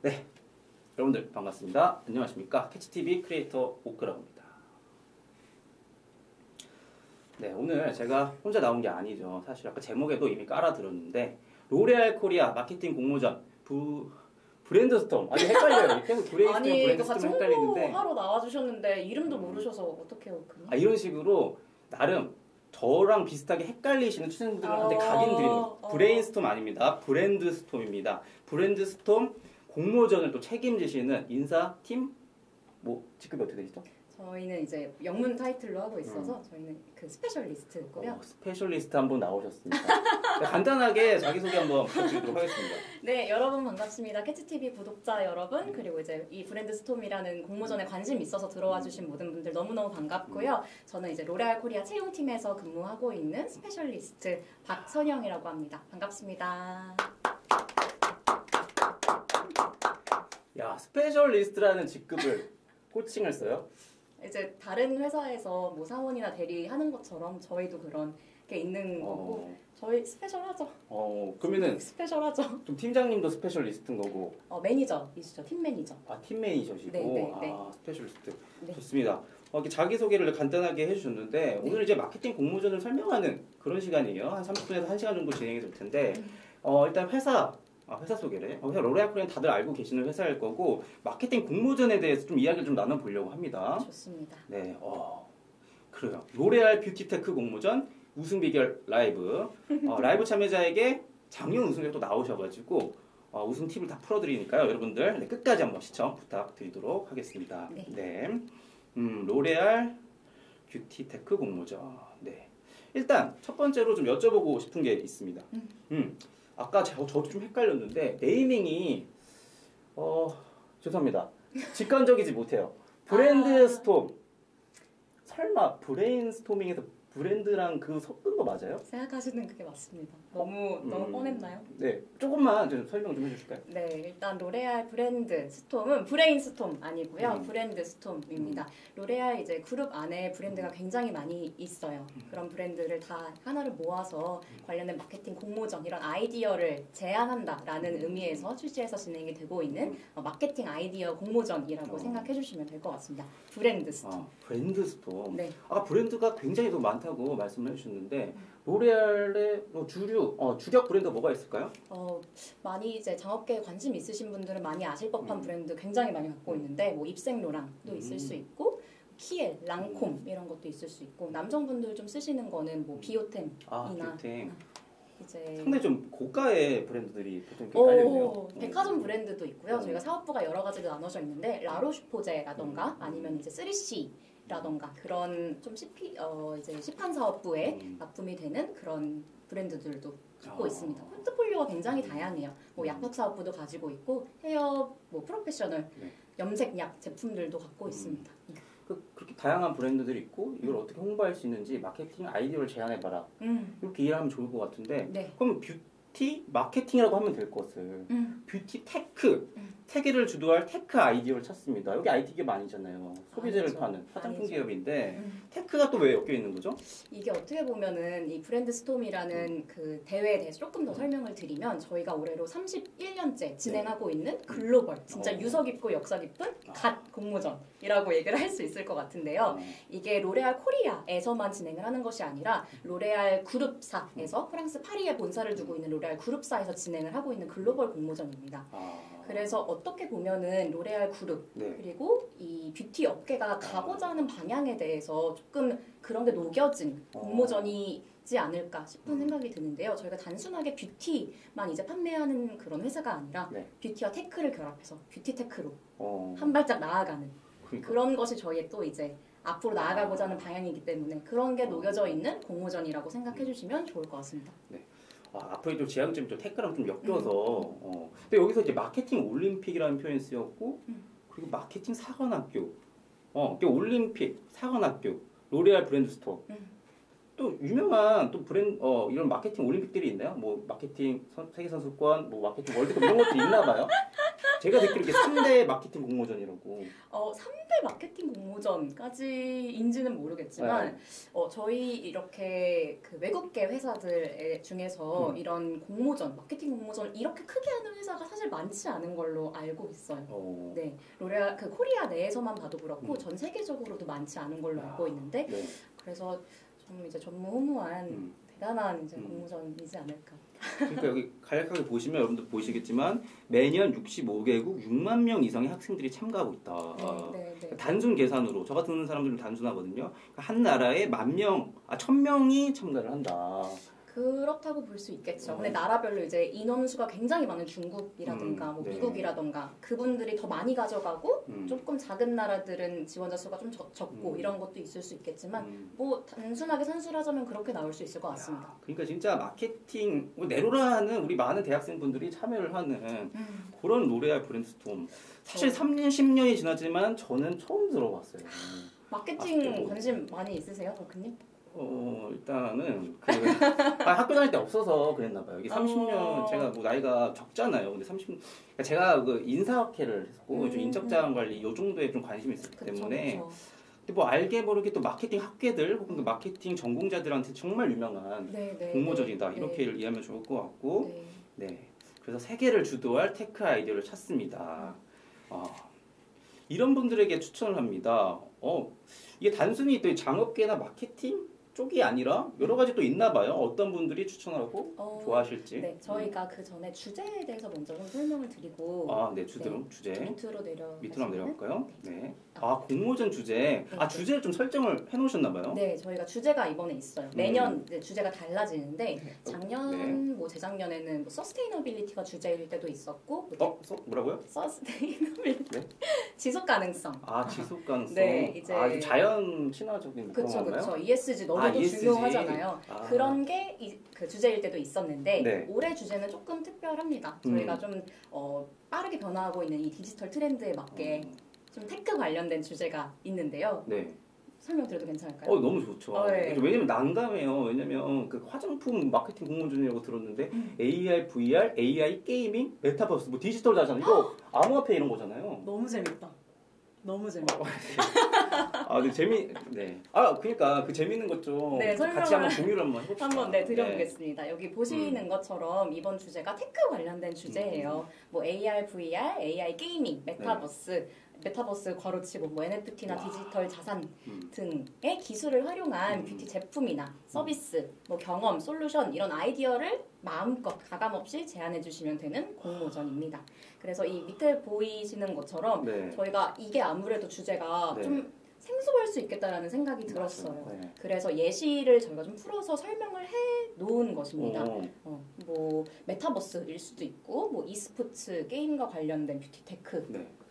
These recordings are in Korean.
네, 여러분들 반갑습니다. 안녕하십니까? 캐치TV 크리에이터 오크라고 합니다. 네, 오늘 제가 혼자 나온 게 아니죠. 사실 아까 제목에도 이미 깔아들었는데 로레알 코리아 마케팅 공모전 브랜드 스톰. 아니 헷갈려요. 계속 브레인스톰, 브랜드 스톰 헷갈리는데 하러 나와주셨는데 이름도 모르셔서 어떻게 그냥? 이런 식으로 나름 저랑 비슷하게 헷갈리시는 취준들한테 각인 드리는 브레인스톰 아닙니다. 브랜드 스톰입니다. 브랜드 스톰 공모전을 또 책임지시는 인사팀 뭐 직급이 어떻게 되시죠? 저희는 이제 영문 타이틀로 하고 있어서 저희는 그 스페셜리스트고요. 스페셜리스트 한분 나오셨습니다. 간단하게 자기소개 한번 부탁드리도록 하겠습니다. 네, 여러분 반갑습니다. 캐치TV 구독자 여러분, 그리고 이제 이 브랜드 스톰이라는 공모전에 관심 있어서 들어와 주신 모든 분들 너무너무 반갑고요. 저는 이제 로레알 코리아 채용팀에서 근무하고 있는 스페셜리스트 박선영이라고 합니다. 반갑습니다. 야, 스페셜리스트라는 직급을 호칭을 써요? 이제 다른 회사에서 뭐 사원이나 대리 하는 것처럼 저희도 그런 게 있는 거고 저희 스페셜하죠. 그러면은 스페셜하죠. 좀 팀장님도 스페셜리스트인 거고. 매니저이시죠. 팀 매니저. 팀 매니저시고. 네. 스페셜리스트. 네. 좋습니다. 이렇게 자기소개를 간단하게 해주셨는데 오늘 이제 마케팅 공모전을 설명하는 그런 시간이에요. 한 30분에서 1시간 정도 진행이 될 텐데 일단 회사 소개를. 회사 로레알 코리아는 다들 알고 계시는 회사일 거고 마케팅 공모전에 대해서 좀 이야기를 좀 나눠보려고 합니다. 좋습니다. 네, 그래요. 로레알 뷰티테크 공모전 우승 비결 라이브. 라이브 참여자에게 작년 우승자가 또 나오셔가지고 우승 팁을 다 풀어드리니까요. 여러분들 끝까지 한번 시청 부탁드리도록 하겠습니다. 네. 로레알 뷰티테크 공모전. 네. 일단 첫 번째로 좀 여쭤보고 싶은 게 있습니다. 아까 저도 좀 헷갈렸는데 네이밍이 죄송합니다. 직관적이지 못해요. 브랜드 스톰. 설마 브레인스토밍에서 브랜드랑 그 섞은 거 맞아요? 생각하시는 그게 맞습니다. 너무 뻔했나요? 네, 조금만 좀 설명 좀 해주실까요? 네, 일단 로레알 브랜드 스톰은 브레인 스톰 아니고요. 브랜드 스톰입니다. 로레알 이제 그룹 안에 브랜드가 굉장히 많이 있어요. 그런 브랜드를 다 하나를 모아서 관련된 마케팅 공모전 이런 아이디어를 제안한다라는 의미에서 출시해서 진행이 되고 있는 마케팅 아이디어 공모전이라고 생각해 주시면 될 것 같습니다. 브랜드 스톰. 브랜드 스톰. 네. 아까 브랜드가 굉장히 더 많다고 말씀을 해주셨는데 로레알의 주력 브랜드가 뭐가 있을까요? 많이 이제 창업계에 관심 있으신 분들은 많이 아실 법한 브랜드 굉장히 많이 갖고 있는데 뭐 입생로랑도 있을 수 있고 키엘, 랑콤 이런 것도 있을 수 있고 남성분들 좀 쓰시는 거는 뭐 비오템이나 비오템. 이제 상당히 좀 고가의 브랜드들이 보통 이렇게 깔려있네요. 백화점 브랜드도 있고요. 저희가 사업부가 여러 가지로 나눠져 있는데 라로슈포제라던가 아니면 이제 3C 라던가 그런 좀 이제 시판 사업부에 납품이 되는 그런 브랜드들도 갖고 있습니다. 포트폴리오가 굉장히 다양해요. 뭐 약국 사업부도 가지고 있고 헤어 뭐 프로페셔널 염색약 제품들도 갖고 있습니다. 그렇게 다양한 브랜드들이 있고 이걸 어떻게 홍보할 수 있는지 마케팅 아이디어를 제안해봐라. 이렇게 이해하면 좋을 것 같은데 그럼 뷰티 마케팅이라고 하면 될 것을 뷰티 테크 세계를 주도할 테크 아이디어를 찾습니다. 여기 IT 기업 아니잖아요. 소비재를 파는 화장품 기업인데 테크가 또 왜 엮여 있는 거죠? 이게 어떻게 보면은 이 브랜드 스톰이라는 그 대회에 대해서 조금 더 설명을 드리면 저희가 올해로 31년째 진행하고 있는 글로벌 진짜 유서 깊고 역사 깊은 갓 공모전이라고 얘기를 할 수 있을 것 같은데요. 이게 로레알 코리아에서만 진행을 하는 것이 아니라 로레알 그룹사에서 프랑스 파리에 본사를 두고 있는 로레알 그룹사에서 진행을 하고 있는 글로벌 공모전입니다. 그래서 어떻게 보면은 로레알 그룹 그리고 이 뷰티 업계가 가고자 하는 방향에 대해서 조금 그런 게 녹여진 공모전이지 않을까 싶은 생각이 드는데요. 저희가 단순하게 뷰티만 이제 판매하는 그런 회사가 아니라 뷰티와 테크를 결합해서 뷰티 테크로 한 발짝 나아가는 그런 것이 저희의 또 이제 앞으로 나아가고자 하는 방향이기 때문에 그런 게 녹여져 있는 공모전이라고 생각해 주시면 좋을 것 같습니다. 앞으로 좀 지향점이 좀 테크랑 좀 엮여서 근데 여기서 이제 마케팅 올림픽이라는 표현이 쓰였고 그리고 마케팅 사관학교 올림픽 사관학교 로레알 브랜드 스토어 또 유명한 또 브랜드 이런 마케팅 올림픽들이 있나요? 뭐 마케팅 세계 선수권, 뭐 마케팅 월드컵 이런 것들이 있나 봐요. 제가 듣기로 이게 3대 마케팅 공모전이라고. 3대 마케팅 공모전까지인지는 모르겠지만 네. 저희 이렇게 그 외국계 회사들 중에서 이런 공모전, 마케팅 공모전 이렇게 크게 하는 회사가 사실 많지 않은 걸로 알고 있어요. 네, 로레알 그 코리아 내에서만 봐도 그렇고 전 세계적으로도 많지 않은 걸로 알고 있는데 네. 그래서 좀 이제 전무후무한 대단한 이제 공모전이지 않을까. 그러니까 여기 간략하게 보시면 여러분들 보시겠지만 매년 65개국 6만 명 이상의 학생들이 참가하고 있다. 네. 단순 계산으로 저 같은 사람들은 단순하거든요. 한 나라에 1000명이 참가를 한다. 그렇다고 볼 수 있겠죠. 근데 나라별로 이제 인원수가 굉장히 많은 중국이라든가 뭐 네. 미국이라든가 그분들이 더 많이 가져가고 조금 작은 나라들은 지원자 수가 좀 적고 이런 것도 있을 수 있겠지만 뭐 단순하게 산술하자면 그렇게 나올 수 있을 것 같습니다. 그러니까 진짜 마케팅 뭐 네로라는 우리 많은 대학생분들이 참여를 하는 그런 로레알 브랜드스톰. 사실 3년 10년이 지났지만 저는 처음 들어봤어요. 마케팅 관심 많이 있으세요, 덕후님? 일단은 학교 다닐 때 없어서 그랬나 봐요. 이게 30년 제가 뭐 나이가 적잖아요. 근데 30 그러니까 제가 그 인사학회를 했었고 좀 인적자원 관리 요 정도에 좀 관심이 있었기 때문에 근데 뭐 알게 모르게 또 마케팅 학회들 혹은 그 마케팅 전공자들한테 정말 유명한 공모전이다 이렇게 이해하면 좋을 것 같고 네. 그래서 세계를 주도할 테크 아이디어를 찾습니다. 이런 분들에게 추천을 합니다. 이게 단순히 또 장업계나 마케팅 쪽이 아니라 여러 가지 또 있나 봐요. 어떤 분들이 추천하고 좋아하실지. 네, 저희가 그 전에 주제에 대해서 먼저 좀 설명을 드리고 네, 주제. 밑으로 한번 내려갈까요? 네. 공모전 주제. 주제를 좀 설정을 해놓으셨나 봐요. 네, 저희가 주제가 이번에 있어요. 매년 이제 주제가 달라지는데 작년, 뭐 재작년에는 뭐 서스테이너빌리티가 주제일 때도 있었고. 뭐라고요? 서스테이너빌리티. 네? 지속 가능성. 지속 가능성. 네, 이제 자연 친화적인 그런 건가요? 그렇죠. ESG 너무도 ESG. 중요하잖아요. 그런 게 그 주제일 때도 있었는데 올해 주제는 조금 특별합니다. 저희가 좀 빠르게 변화하고 있는 이 디지털 트렌드에 맞게 좀 테크 관련된 주제가 있는데요. 네. 설명드려도 괜찮을까요? 너무 좋죠. 네. 왜냐면 난감해요. 왜냐면 그 화장품 마케팅 공모전이라고 들었는데 AR, VR, AI 게이밍, 메타버스, 뭐 디지털 자산 이거 암호화폐 이런 거잖아요. 너무 재밌다. 너무 재밌다. 네. 그러니까 그 재밌는 것 좀 같이 한번 공유를 한번 해봅시다. 한번 드려보겠습니다. 여기 보시는 것처럼 이번 주제가 테크 관련된 주제예요. 뭐 AR, VR, AI 게이밍, 메타버스, 메타버스 괄호치고 뭐 NFT나 디지털 자산 등의 기술을 활용한 뷰티 제품이나 서비스, 뭐 경험, 솔루션 이런 아이디어를 마음껏 가감없이 제안해 주시면 되는 공모전입니다. 그래서 이 밑에 보이시는 것처럼 저희가 이게 아무래도 주제가 좀 생소할 수 있겠다라는 생각이 들었어요. 그래서 예시를 저희가 좀 풀어서 설명을 해 놓은 것입니다. 뭐 메타버스일 수도 있고 뭐 e스포츠 게임과 관련된 뷰티 테크,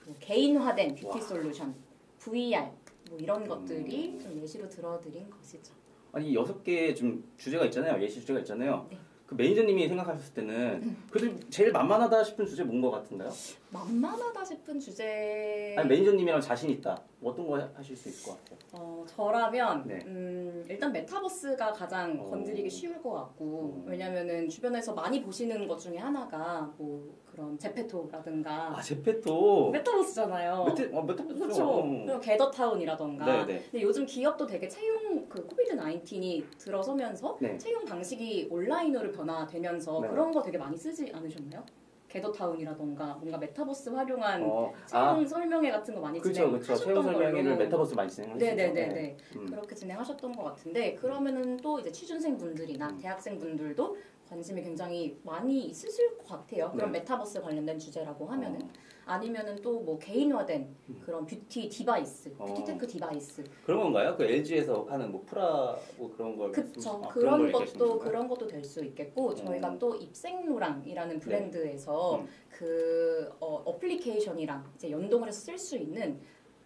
뭐 개인화된 뷰티 솔루션, VR 뭐 이런 것들이 좀 예시로 들어드린 것이죠. 아니 6개 좀 주제가 있잖아요. 예시 주제가 있잖아요. 그 매니저님이 생각하셨을 때는 그래도 제일 만만하다 싶은 주제 뭔 것 같은가요? 만만하다 싶은 주제... 아니 매니저님이랑 자신 있다. 어떤 거 하실 수 있을 것 같아요? 저라면 일단 메타버스가 가장 건드리기 쉬울 것 같고 왜냐면은 주변에서 많이 보시는 것 중에 하나가 뭐 그런 제페토라든가 제페토 메타버스잖아요. 메타버스죠. 그렇죠. 게더타운이라던가 근데 요즘 기업도 되게 채용 그 코비드 19이 들어서면서 채용 방식이 온라인으로 변화되면서 그런 거 되게 많이 쓰지 않으셨나요? 게더타운이라던가 뭔가 메타버스 활용한 채용 설명회 같은 거 많이 진행하셨던 걸로. 채용 설명회를 메타버스 많이 진행하셨죠. 네네네. 그렇게 진행하셨던 것 같은데 그러면은 또 이제 취준생 분들이나 대학생 분들도 관심이 굉장히 많이 있으실 것 같아요. 그런 메타버스 관련된 주제라고 하면은 아니면은 또 뭐 개인화된 그런 뷰티 디바이스, 뷰티테크 디바이스 그런 건가요? 그 LG에서 하는 뭐 프라 뭐 그런 걸 그쵸. 그런 것도 될 수 있겠고 저희가 또 입생로랑이라는 브랜드에서 그 어플리케이션이랑 이제 연동을 해서 쓸 수 있는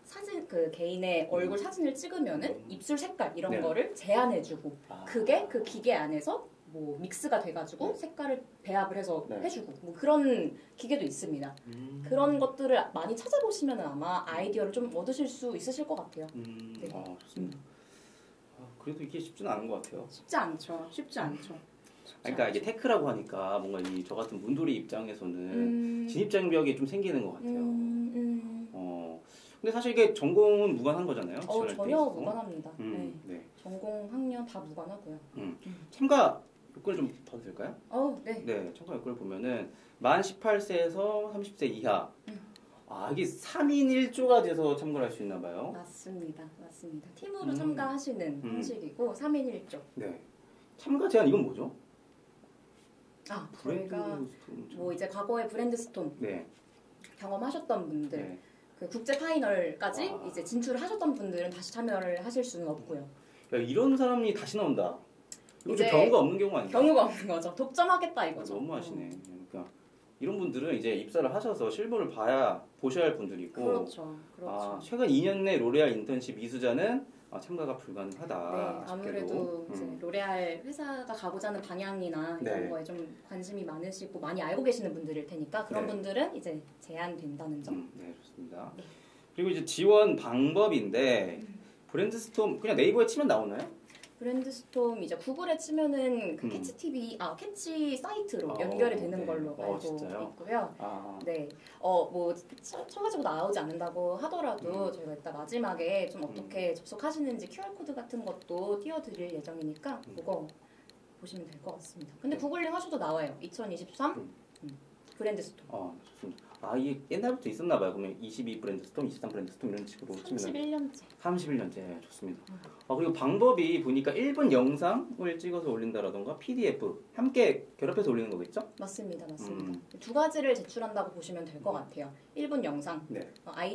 사진 그 개인의 얼굴 사진을 찍으면은 입술 색깔 이런 거를 제한해주고 그게 그 기계 안에서 뭐 믹스가 돼가지고 색깔을 배합을 해서 해주고 뭐 그런 기계도 있습니다. 그런 것들을 많이 찾아보시면 아마 아이디어를 좀 얻으실 수 있으실 것 같아요. 좋습니다. 그래도 이게 쉽지는 않은 것 같아요. 쉽지 않죠. 쉽지 않죠. 그러니까 이게 테크라고 하니까 뭔가 저 같은 문돌이 입장에서는 진입장벽이 좀 생기는 것 같아요. 근데 사실 이게 전공은 무관한 거잖아요. 전혀 무관합니다. 네. 네. 전공 학년 다 무관하고요. 참가 요건을 좀 봐도 될까요? 네. 네, 참가 요건을 보면은 만 18세에서 30세 이하. 이게 3인 1조가 돼서 참가를 할 수 있나 봐요. 맞습니다. 팀으로 참가하시는 형식이고 3인 1조. 네. 참가 제한 이건 뭐죠? 저희가 뭐 이제 과거에 브랜드스톰 네. 경험하셨던 분들, 네. 그 국제 파이널까지 이제 진출을 하셨던 분들은 다시 참여를 하실 수는 없고요. 야, 이런 사람이 다시 나온다. 이거 좀 이제 경우가 없는 경우 아닌가요? 경우가 없는 거죠. 독점하겠다 이거죠. 너무하시네. 그러니까 이런 분들은 이제 입사를 하셔서 실물을 보셔야 할 분들이고. 그렇죠. 최근 2년 내 로레알 인턴십 이수자는 참가가 불가능하다. 네, 아무래도 이제 로레알 회사가 가고자 하는 방향이나 이런 거에 좀 관심이 많으시고 많이 알고 계시는 분들일 테니까 그런 분들은 이제 제한된다는 점. 네, 좋습니다. 그리고 이제 지원 방법인데 브랜드스톰 그냥 네이버에 치면 나오나요? 브랜드스톰 이제 구글에 치면은 그 캐치 TV 캐치 사이트로 연결이 되는 걸로 알고 있고요. 네. 뭐 쳐가지고 나오지 않는다고 하더라도 저희가 이따 마지막에 좀 어떻게 접속하시는지 QR 코드 같은 것도 띄워드릴 예정이니까 그거 보시면 될 것 같습니다. 근데 구글링 하셔도 나와요. 2023 브랜드스톰. 좋습니다. 이게 옛날부터 있었나 봐요. 그러면 22 브랜드스톰, 23 브랜드스톰 이런 식으로 치면 31년째. 좋습니다. 그리고 방법이 보니까 1분 영상을 찍어서 올린다라던가 PDF 함께 결합해서 올리는 거겠죠? 맞습니다. 두 가지를 제출한다고 보시면 될 것 같아요. 1분 영상. 네.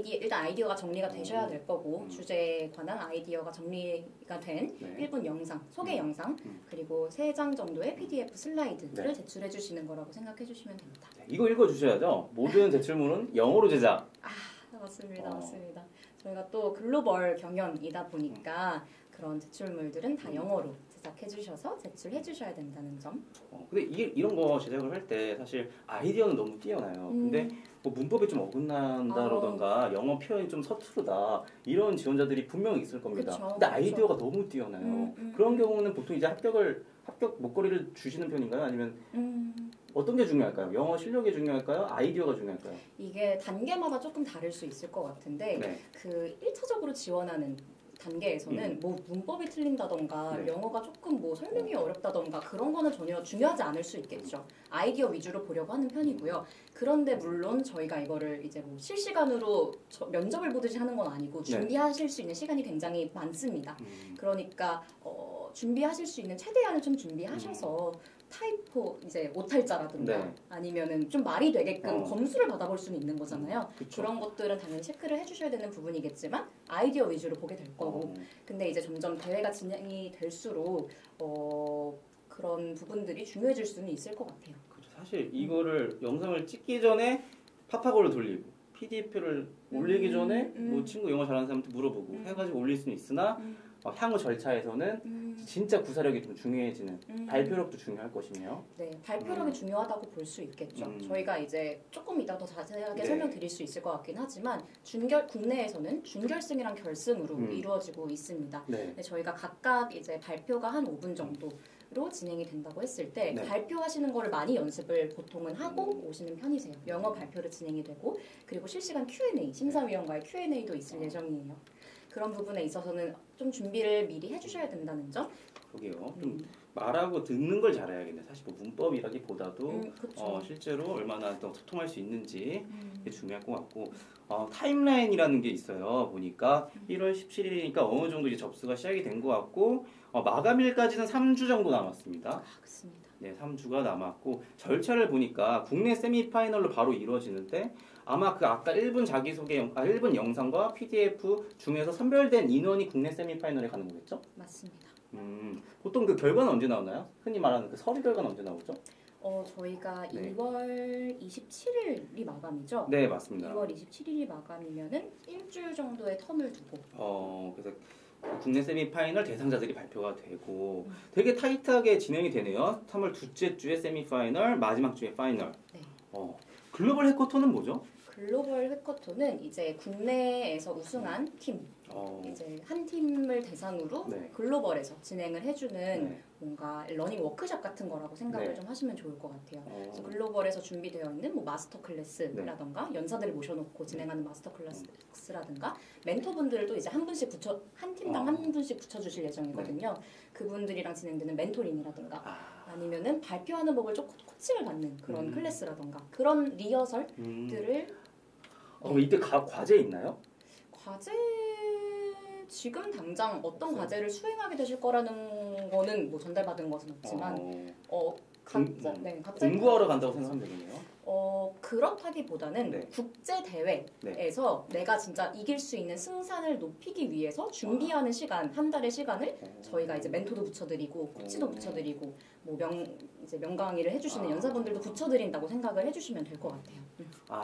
일단 아이디어가 정리가 되셔야 될 거고 주제에 관한 아이디어가 정리가 된 1분 영상, 소개 영상 그리고 3장 정도의 PDF 슬라이드를 제출해 주시는 거라고 생각해 주시면 됩니다. 이거 읽어주셔야죠. 모든 제출물은 영어로 제작. 맞습니다. 저희가 또 글로벌 경영이다 보니까 그런 제출물들은 다 영어로 제작해 주셔서 제출해 주셔야 된다는 점. 근데 이런 거 제작을 할 때 사실 아이디어는 너무 뛰어나요. 근데 뭐 문법이 좀 어긋난다라던가 영어 표현이 좀 서투르다 이런 지원자들이 분명히 있을 겁니다. 근데 아이디어가 너무 뛰어나요. 그런 경우는 보통 이제 합격 목걸이를 주시는 편인가요? 아니면 어떤 게 중요할까요? 영어 실력이 중요할까요? 아이디어가 중요할까요? 이게 단계마다 조금 다를 수 있을 것 같은데 그 1차적으로 지원하는 단계에서는 뭐 문법이 틀린다던가 영어가 조금 뭐 설명이 어렵다던가 그런 거는 전혀 중요하지 않을 수 있겠죠. 아이디어 위주로 보려고 하는 편이고요. 그런데 물론 저희가 이거를 이제 뭐 실시간으로 면접을 보듯이 하는 건 아니고 준비하실 수 있는 시간이 굉장히 많습니다. 그러니까 준비하실 수 있는 최대한을 좀 준비하셔서 타이포 이제 오탈자라든가 아니면은 좀 말이 되게끔 검수를 받아볼 수는 있는 거잖아요. 그런 것들은 당연히 체크를 해주셔야 되는 부분이겠지만 아이디어 위주로 보게 될 거고. 근데 이제 점점 대회가 진행이 될수록 그런 부분들이 중요해질 수는 있을 것 같아요. 사실 이거를 영상을 찍기 전에 파파고를 돌리고 PDF를 올리기 전에 뭐 친구 영어 잘하는 사람한테 물어보고 해가지고 올릴 수는 있으나 향후 절차에서는 진짜 구사력이 좀 중요해지는 발표력도 중요할 것이네요. 네, 발표력이 중요하다고 볼 수 있겠죠. 저희가 이제 조금 이따 더 자세하게 설명드릴 수 있을 것 같긴 하지만 국내에서는 준결승이랑 결승으로 이루어지고 있습니다. 근데 저희가 각각 이제 발표가 한 5분 정도로 진행이 된다고 했을 때 발표하시는 거를 많이 연습을 보통은 하고 오시는 편이세요. 영어 발표를 진행이 되고 그리고 실시간 Q&A, 심사위원과의 Q&A도 있을 예정이에요. 그런 부분에 있어서는 좀 준비를 미리 해주셔야 된다는 점. 그러게요. 좀 말하고 듣는 걸 잘해야겠네. 사실 뭐 문법이라기보다도 실제로 얼마나 더 소통할 수 있는지 그게 중요할 것 같고 타임라인이라는 게 있어요. 보니까 1월 17일이니까 어느 정도 이제 접수가 시작이 된 것 같고 마감일까지는 3주 정도 남았습니다. 그렇습니다. 네, 3주가 남았고 절차를 보니까 국내 세미파이널로 바로 이루어지는데 아마 그 아까 1분 자기소개 1분 영상과 PDF 중에서 선별된 인원이 국내 세미파이널에 가는 거겠죠? 맞습니다. 보통 그 결과는 언제 나오나요? 흔히 말하는 그 서류 결과는 언제 나오죠? 저희가 2월 27일이 마감이죠? 네, 맞습니다. 2월 27일이 마감이면은 일주일 정도의 텀을 두고. 그래서 국내 세미파이널 대상자들이 발표가 되고 되게 타이트하게 진행이 되네요. 3월 둘째 주에 세미파이널, 마지막 주에 파이널. 글로벌 해커톤은 뭐죠? 글로벌 해커톤은 이제 국내에서 우승한 팀, 이제 한 팀을 대상으로 네. 글로벌에서 진행을 해주는 네. 뭔가 러닝 워크숍 같은 거라고 생각을 네. 좀 하시면 좋을 것 같아요. 그래서 글로벌에서 준비되어 있는 뭐 마스터 클래스라던가 연사들을 모셔놓고 진행하는 마스터 클래스라든가 멘토분들도 이제 한 팀당 한 분씩 붙여주실 예정이거든요. 그분들이랑 진행되는 멘토링이라든가 아니면은 발표하는 법을 좀 코칭을 받는 그런 클래스라던가 그런 리허설들을 그럼 이때 과제 있나요? 과제 지금 당장 어떤 과제를 수행하게 되실 거라는 거는 뭐 전달받은 것은 없지만 각자 공부하러 간다고 생각하면 되겠네요. 그렇다기보다는 네. 국제 대회에서 내가 진짜 이길 수 있는 승산을 높이기 위해서 준비하는 시간, 한 달의 시간을 저희가 이제 멘토도 붙여드리고 코치도 붙여드리고 뭐 이제 명강의를 해주시는 연사분들도 붙여드린다고 생각을 해주시면 될 것 같아요.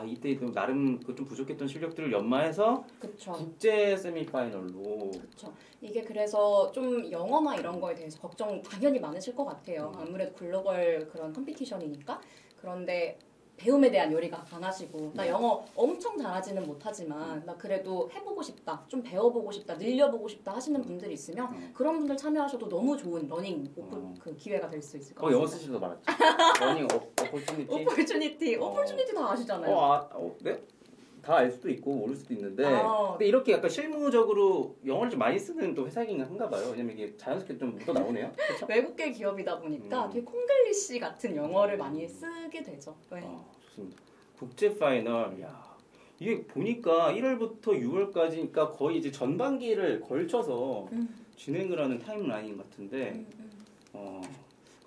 이때 나름 좀 부족했던 실력들을 연마해서 그쵸. 국제 세미파이널로. 그렇죠. 이게 그래서 좀 영어나 이런 거에 대해서 걱정 당연히 많으실 것 같아요. 아무래도 글로벌 그런 컴피티션이니까. 그런데 배움에 대한 요리가 강하시고 나 영어 엄청 잘하지는 못하지만 나 그래도 해보고 싶다, 좀 배워보고 싶다, 늘려보고 싶다 하시는 분들이 있으면 그런 분들 참여하셔도 너무 좋은 러닝 그 기회가 될 수 있을 것 같습니다. 영어 쓰시도 말았죠. 러닝 오퍼튜니티. 오퍼튜니티 다 아시잖아요. 네? 다 알 수도 있고 모를 수도 있는데 근데 이렇게 약간 실무적으로 영어를 좀 많이 쓰는 또 회사이긴 한가 봐요. 왜냐면 이게 자연스럽게 좀 묻어 나오네요. 그렇죠? 외국계 기업이다 보니까 되게 콩글리시 같은 영어를 많이 쓰게 되죠. 네. 좋습니다. 국제 파이널, 이게 보니까 1월부터 6월까지니까 거의 이제 전반기를 걸쳐서 진행을 하는 타임라인 같은데 그럼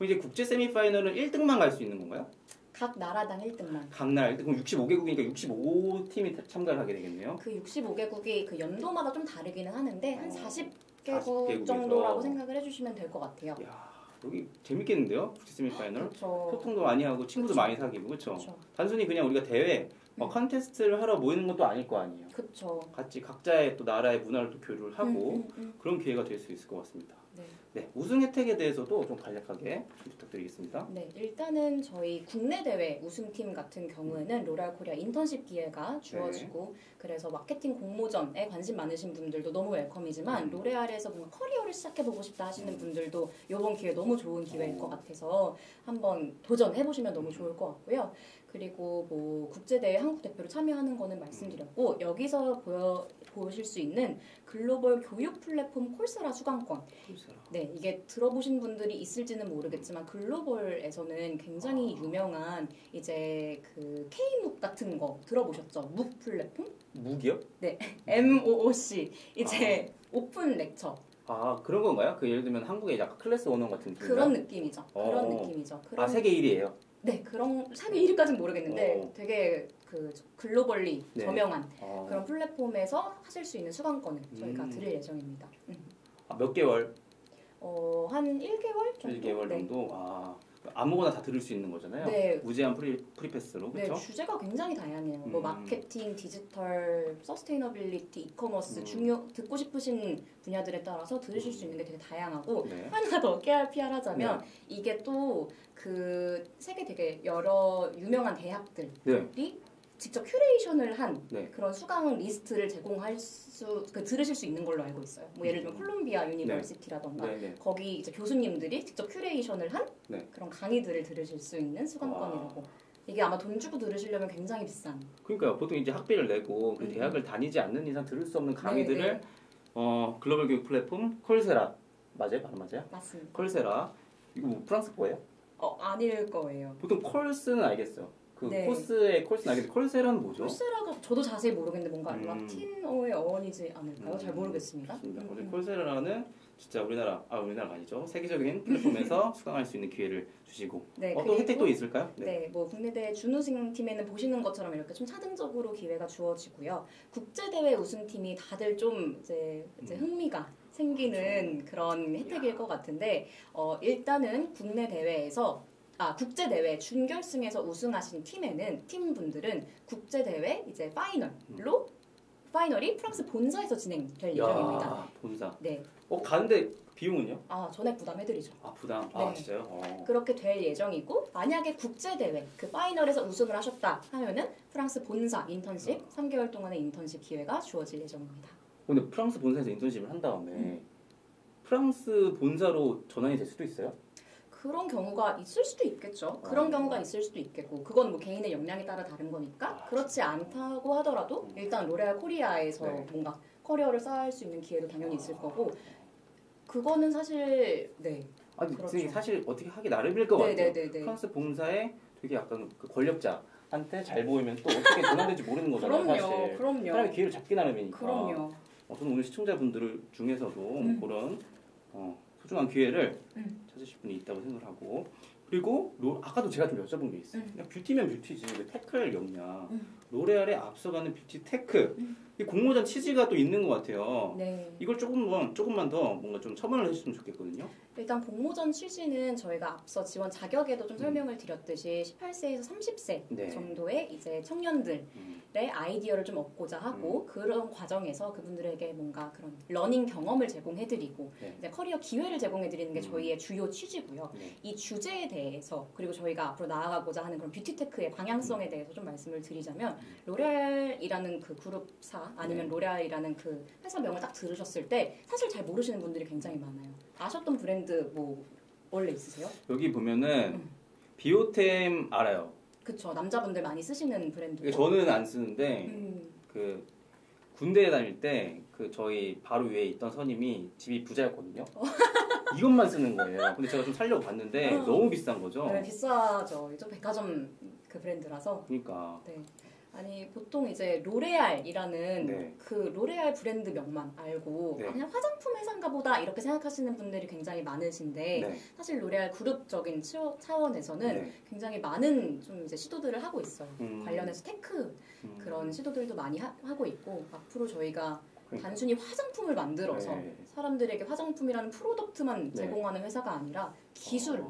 이제 국제 세미파이널은 1등만 갈 수 있는 건가요? 각 나라당 1등만. 각 나라 1등. 그럼 65개국이니까 65팀이 참가를 하게 되겠네요. 그 65개국이 그 연도마다 좀 다르기는 하는데 한 40개국 40개국에서. 정도라고 생각을 해주시면 될 것 같아요. 여기 재밌겠는데요? 국제 세미파이널? 그쵸. 소통도 많이 하고 친구도 그쵸. 많이 사귀고 그렇죠? 그쵸. 단순히 그냥 우리가 대회 컨테스트를 하러 모이는 것도 아닐 거 아니에요. 그렇죠. 같이 각자의 또 나라의 문화를 또 교류를 하고 그런 기회가 될 수 있을 것 같습니다. 네, 우승 혜택에 대해서도 좀 간략하게 부탁드리겠습니다. 네, 일단은 저희 국내 대회 우승팀 같은 경우에는 로랄 코리아 인턴십 기회가 주어지고 그래서 마케팅 공모전에 관심 많으신 분들도 너무 웰컴이지만 로레알에서 뭔가 커리어를 시작해보고 싶다 하시는 분들도 이번 기회 너무 좋은 기회일 것 같아서 한번 도전해보시면 너무 좋을 것 같고요. 그리고 뭐 국제대회 한국 대표로 참여하는 거는 말씀드렸고 여기서 보실 수 있는 글로벌 교육 플랫폼 콜세라 수강권. 네, 이게 들어보신 분들이 있을지는 모르겠지만 글로벌에서는 굉장히 유명한 이제 그 K묵 같은 거 들어보셨죠? 묵 플랫폼? 묵이요? 네, MOOC 이제 오픈 렉처. 그런 건가요? 그 예를 들면 한국의 약간 클래스 원원 같은 느낌? 그런 느낌이죠. 그런 느낌이죠. 세계 1위예요? 네, 그런 세계 1위까지는 모르겠는데 되게 그 글로벌리 저명한 그런 플랫폼에서 하실 수 있는 수강권을 저희가 드릴 예정입니다. 몇 개월? 한 1개월 정도? 1개월 정도? 아무거나 다 들을 수 있는 거잖아요. 네. 무제한 프리패스로, 그렇죠? 네, 주제가 굉장히 다양해요. 뭐 마케팅, 디지털, 서스테이너빌리티, 이커머스 듣고 싶으신 분야들에 따라서 들으실 수 있는 게 되게 다양하고 하나 더 PR 하자면 이게 또 그 세계 되게 여러 유명한 대학들이 직접 큐레이션을 한 그런 수강 리스트를 제공할 들으실 수 있는 걸로 알고 있어요. 뭐 예를 들면 콜롬비아 유니버시티라던가 거기 이제 교수님들이 직접 큐레이션을 한 그런 강의들을 들으실 수 있는 수강권이라고. 이게 아마 돈 주고 들으시려면 굉장히 비싼. 그러니까 보통 이제 학비를 내고 그 대학을 다니지 않는 이상 들을 수 없는 강의들을 글로벌 교육 플랫폼 콜세라 맞아요? 바로 맞아요? 맞습니다. 콜세라 이거 뭐 프랑스 거예요? 아닐 거예요. 보통 콜스는 알겠어요. 코스의 콜스는 알겠는데 콜세라는 뭐죠? 콜세라가 저도 자세히 모르겠는데 뭔가 라틴어의 어원이지 않을까요? 잘 모르겠습니다. 콜세라는 진짜 우리나라가 아니죠. 세계적인 플랫폼에서 수강할 수 있는 기회를 주시고 또 혜택도 있을까요? 뭐 국내대회 준우승 팀에는 보시는 것처럼 이렇게 좀 차등적으로 기회가 주어지고요. 국제대회 우승팀이 다들 좀 이제 흥미가 생기는 그런 혜택일 것 같은데 일단은 국내 대회에서 국제대회 준결승에서 우승하신 팀분들은 국제대회 이제 파이널이 프랑스 본사에서 진행될 예정입니다. 야, 본사. 네. 가는데 비용은요? 전액 부담해드리죠. 부담. 네. 진짜요? 그렇게 될 예정이고 만약에 국제대회 그 파이널에서 우승을 하셨다 하면은 프랑스 본사 인턴십 3개월 동안의 인턴십 기회가 주어질 예정입니다. 근데 프랑스 본사에서 인턴십을 한 다음에 프랑스 본사로 전환이 될 수도 있어요? 그런 경우가 있을 수도 있겠죠. 그런 경우가 있을 수도 있겠고 그건 뭐 개인의 역량에 따라 다른 거니까 그렇지 않다고 하더라도 일단 로레알 코리아에서 네. 뭔가 커리어를 쌓을 수 있는 기회도 당연히 있을 거고 그거는 사실 네. 아니 그렇죠. 사실 어떻게 하기 나름일 것 같아요. 네네네네. 프랑스 본사에 되게 약간 그 권력자한테 잘 보이면 또 어떻게 전환될지 모르는 거잖아요. 사실. 그럼요. 사람이 기회를 잡기 나름이니까. 그럼요. 저는 오늘 시청자분들 중에서도 그런 소중한 기회를 찾으실 분이 있다고 생각을 하고 그리고 아까도 제가 좀 여쭤본 게 있어요. 그냥 뷰티면 뷰티지 왜 테크를 엮냐. 로레알에 앞서가는 뷰티 테크 이 공모전 취지가 또 있는 것 같아요. 네. 이걸 조금만 더 뭔가 좀 첨언을 해주시면 좋겠거든요. 일단 공모전 취지는 저희가 앞서 지원 자격에도 좀 설명을 드렸듯이 18세에서 30세 네. 정도의 이제 청년들의 아이디어를 좀 얻고자 하고 그런 과정에서 그분들에게 뭔가 그런 러닝 경험을 제공해드리고 네. 이제 커리어 기회를 제공해드리는 게 저희의 주요 취지고요. 네. 이 주제에 대해서 그리고 저희가 앞으로 나아가고자 하는 그런 뷰티테크의 방향성에 대해서 좀 말씀을 드리자면 로레알이라는 그 그룹사 아니면 로레알이라는 그 회사명을 딱 들으셨을 때 사실 잘 모르시는 분들이 굉장히 많아요. 아셨던 브랜드 뭐 원래 있으세요? 여기 보면은 비오템 알아요. 그쵸. 남자분들 많이 쓰시는 브랜드. 저는 안 쓰는데 그 군대에 다닐 때 그 저희 바로 위에 있던 선임이 집이 부자였거든요. 이것만 쓰는 거예요. 근데 제가 좀 살려고 봤는데 너무 비싼 거죠. 네, 비싸죠. 이쪽 백화점 그 브랜드라서. 그러니까. 네. 아니 보통 이제 로레알이라는 네. 그 로레알 브랜드명만 알고 네. 그냥 화장품 회사인가 보다 이렇게 생각하시는 분들이 굉장히 많으신데 네. 사실 로레알 그룹적인 차원에서는 네. 굉장히 많은 좀 이제 시도들을 하고 있어요. 음. 관련해서 테크 그런 시도들도 많이 하고 있고 앞으로 저희가 그러니까. 단순히 화장품을 만들어서 네. 사람들에게 화장품이라는 프로덕트만 네. 제공하는 회사가 아니라 기술을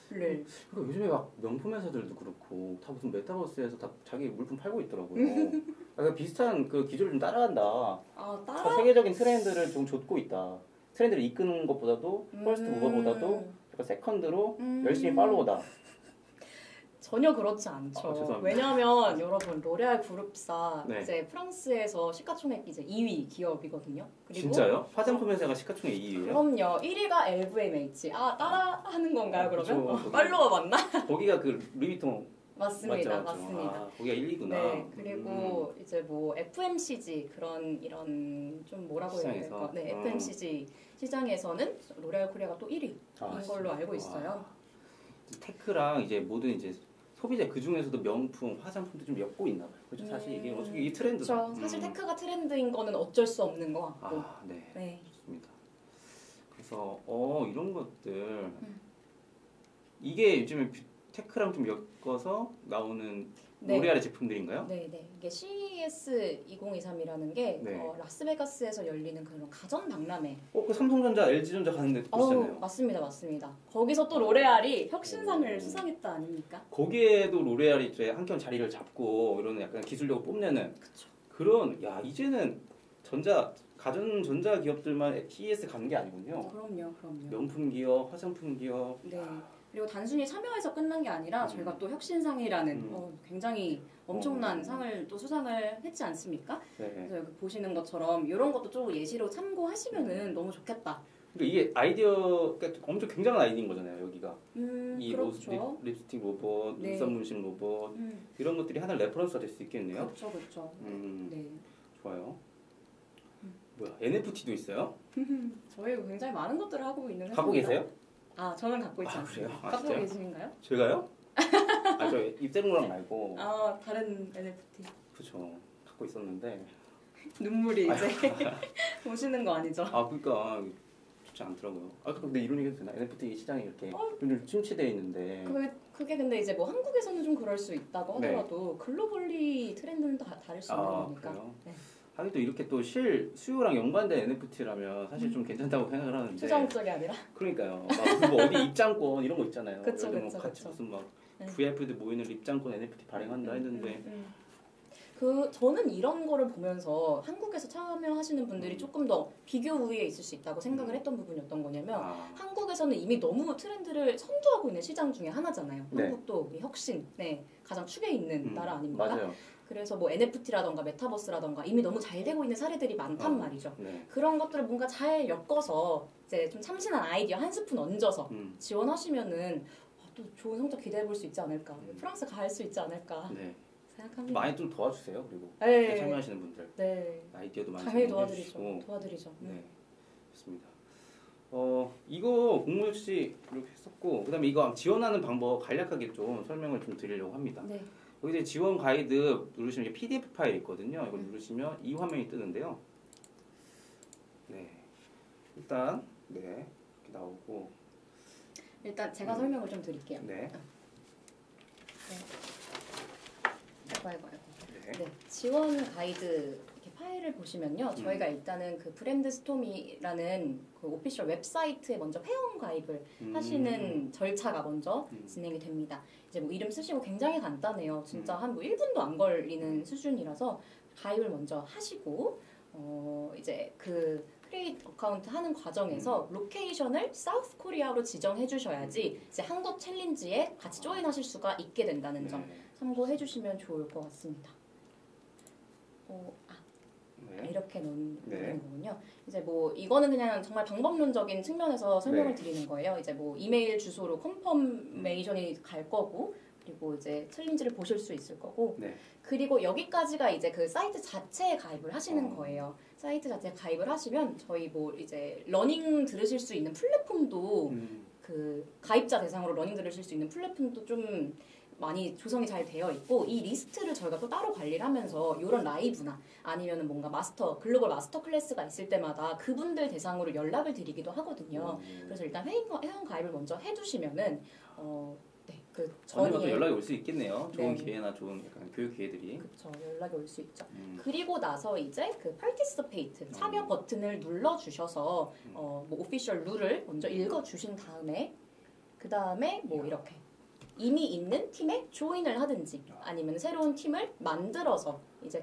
그리고 요즘에 막 명품 회사들도 그렇고 다 무슨 메타버스에서 다 자기 물품 팔고 있더라고요. 약간 비슷한 그 기술을 좀 따라간다. 세계적인 트렌드를 좀 좇고 있다. 트렌드를 이끄는 것보다도 퍼스트 무버보다도 약간 세컨드로 열심히 팔로워다. 전혀 그렇지 않죠. 죄송합니다. 왜냐하면 여러분 로레알 그룹사 네. 이제 프랑스에서 시가총액 이제 2위 기업이거든요. 그리고 진짜요? 화장품 회사가 시가총액 2위예요? 그럼요. 1위가 LVMH. 따라하는 건가요 그러면? 그쵸. 팔로워 맞나? 거기가 그 루이비통 맞습니다. 맞죠? 맞습니다. 거기가 1위구나. 네, 그리고 이제 뭐 FMCG 그런 이런 좀 뭐라고 해야 될까? 네, FMCG 시장에서는 로레알 코리아가 또 1위인 걸로 알고 있어요. 테크랑 이제 모든 이제 소비자 그 중에서도 명품, 화장품도 좀 엮고 있나 봐요. 그렇죠? 사실 이게 어떻게 이 트렌드죠. 그렇죠. 사실 테크가 트렌드인 거는 어쩔 수 없는 것 같고. 네. 네. 좋습니다. 그래서 이런 것들 이게 요즘에 테크랑 좀 엮어서 나오는 로레알의 제품들인가요? 네, 네. 이게 CES 2023이라는 게 네. 라스베가스에서 열리는 그런 가전 박람회. 그 삼성전자, LG전자 가는데 보시잖아요. 맞습니다, 맞습니다. 거기서 또 로레알이 혁신상을 수상했다 아닙니까? 거기에도 로레알이 이제 한켠 자리를 잡고 이런 약간 기술력을 뽐내는 그쵸. 그런 이제는 가전 전자 기업들만 CES 가는 게 아니군요. 그럼요. 명품 기업, 화장품 기업. 네. 그리고 단순히 참여해서 끝난 게 아니라 저희가 또 혁신상이라는 굉장히 엄청난 상을 또 수상을 했지 않습니까? 네. 그래서 여기 보시는 것처럼 이런 것도 좀 예시로 참고하시면은 너무 좋겠다. 그러니까 이게 아이디어가 엄청 굉장한 아이디어인 거잖아요. 여기가 이 그렇죠. 립스틱 로봇, 네. 눈썹 문신 로봇 이런 것들이 하나의 레퍼런스가 될 수 있겠네요. 그렇죠. 네. 좋아요. 뭐야 NFT도 있어요? 저희 굉장히 많은 것들을 하고 있는 갖고 회사입니다. 계세요? 저는 갖고 있지 않습니다. 그래요? 갖고 진짜요? 계신가요? 제가요? 저 입생로랑 말고. 다른 NFT. 그렇죠. 갖고 있었는데. 눈물이 이제 오시는 거 아니죠? 그러니까 좋지 않더라고요. 근데 이런 얘기 해도 되나? NFT 시장이 이렇게 좀 침체되어 있는데. 그게 근데 이제 뭐 한국에서는 좀 그럴 수 있다고 하더라도 글로벌리 트렌드는 다 다를 수 있는 거니까. 그래요? 네. 하긴 또 이렇게 또 수요랑 연관된 NFT라면 사실 좀 괜찮다고 생각을 하는데. 투자목적이 아니라. 그러니까요. 무슨 뭐 어디 입장권 이런 거 있잖아요. 그쵸. 같이 무슨 막 VIP들 모이는 입장권 NFT 발행한다 했는데. 저는 이런 거를 보면서 한국에서 참여하시는 분들이 조금 더 비교 우위에 있을 수 있다고 생각을 했던 부분이 어떤 거냐면 한국에서는 이미 너무 트렌드를 선도하고 있는 시장 중에 하나잖아요. 네. 한국도 우리 혁신, 가장 축에 있는 나라 아닙니까? 맞아요. 그래서 뭐 NFT라던가 메타버스라던가 이미 너무 잘 되고 있는 사례들이 많단 말이죠. 네. 그런 것들을 뭔가 잘 엮어서 이제 좀 참신한 아이디어 한 스푼 얹어서 지원하시면은 또 좋은 성적 기대해 볼 수 있지 않을까. 프랑스 갈 수 있지 않을까. 네. 생각합니다. 많이 좀 도와주세요. 그리고 네. 참여하시는 분들. 네. 아이디어도 많이 당연히 제공해 도와드리죠. 네. 좋습니다. 이거 공모 역시 이렇게 했었고, 그다음에 이거 지원하는 방법 간략하게 좀 설명을 좀 드리려고 합니다. 네. 여기 이제 지원 가이드 누르시면 이게 PDF 파일이 있거든요. 이걸 누르시면 이 화면이 뜨는데요. 네. 일단 이렇게 나오고. 일단 제가 설명을 좀 드릴게요. 네. 아이고. 네. 지원 가이드 이렇게 파일을 보시면요. 저희가 일단은 그 브랜드 스톰이라는 그 오피셜 웨브사이트에 먼저 회원 가입을 하시는 절차가 먼저 진행이 됩니다. 이제 뭐 이름 쓰시고 굉장히 간단해요. 진짜 한 뭐 1분도 안 걸리는 수준이라서 가입을 먼저 하시고 이제 그 크리에이트 어카운트 하는 과정에서 로케이션을 사우스 코리아로 지정해 주셔야지 이제 한국 챌린지에 같이 조인하실 수가 있게 된다는 점 참고해 주시면 좋을 것 같습니다. 이렇게 놓는 거군요. 이제 뭐 이거는 그냥 정말 방법론적인 측면에서 설명을 드리는 거예요. 이제 뭐 이메일 주소로 컨펌메이션이 갈 거고, 그리고 이제 챌린지를 보실 수 있을 거고, 그리고 여기까지가 이제 그 사이트 자체에 가입을 하시는 거예요. 사이트 자체에 가입을 하시면 저희 뭐 이제 러닝 들으실 수 있는 플랫폼도 그 가입자 대상으로 러닝 들으실 수 있는 플랫폼도 좀 많이 조성이 잘 되어 있고, 이 리스트를 저희가 또 따로 관리를 하면서 이런 라이브나 아니면은 뭔가 글로벌 마스터 클래스가 있을 때마다 그분들 대상으로 연락을 드리기도 하거든요. 그래서 일단 회원 가입을 먼저 해두시면은 전이에 연락이 올 수 있겠네요. 좋은 기회나 좋은 약간 교육 기회들이. 그렇죠. 연락이 올 수 있죠. 그리고 나서 이제 그 participate 참여 버튼을 눌러 주셔서 뭐 오피셜 룰을 먼저 읽어 주신 다음에 그 다음에 뭐 이렇게 이미 있는 팀에 조인을 하든지 아니면 새로운 팀을 만들어서 이제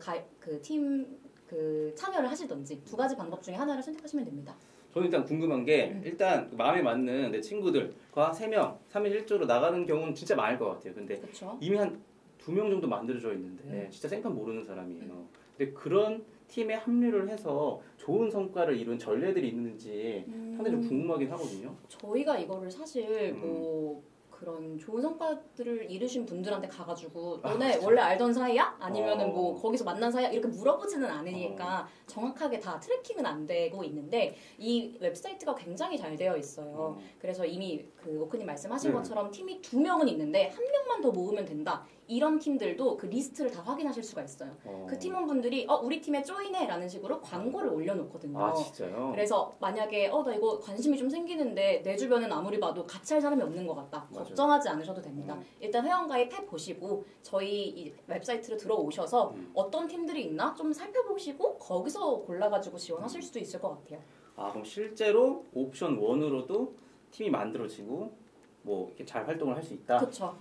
참여를 하시든지 두 가지 방법 중에 하나를 선택하시면 됩니다. 저는 일단 궁금한 게 일단 마음에 맞는 내 친구들과 3명, 3일 1조로 나가는 경우는 진짜 많을 것 같아요. 근데 이미 한 2명 정도 만들어져 있는데 진짜 생판 모르는 사람이에요. 근데 그런 팀에 합류를 해서 좋은 성과를 이룬 전례들이 있는지 상당히 좀 궁금하긴 하거든요. 저희가 이거를 사실 뭐 그런 좋은 성과들을 이루신 분들한테 가가지고 너네 원래 알던 사이야? 아니면은 뭐 거기서 만난 사이야? 이렇게 물어보지는 않으니까 정확하게 다 트래킹은 안 되고 있는데 이 웹사이트가 굉장히 잘 되어 있어요. 그래서 이미 그 오크님 말씀하신 것처럼 팀이 2명은 있는데 1명만 더 모으면 된다. 이런 팀들도 그 리스트를 다 확인하실 수가 있어요. 그 팀원분들이 우리 팀에 조인해 라는 식으로 광고를 올려놓거든요. 아 진짜요? 그래서 만약에 나 이거 관심이 좀 생기는데 내 주변엔 아무리 봐도 같이 할 사람이 없는 것 같다. 맞아요. 걱정하지 않으셔도 됩니다. 일단 회원가입 해보시고 저희 이 웹사이트로 들어오셔서 어떤 팀들이 있나 좀 살펴보시고 거기서 골라가지고 지원하실 수도 있을 것 같아요. 그럼 실제로 옵션 1으로도 팀이 만들어지고 뭐 이렇게 잘 활동을 할 수 있다. 그렇죠.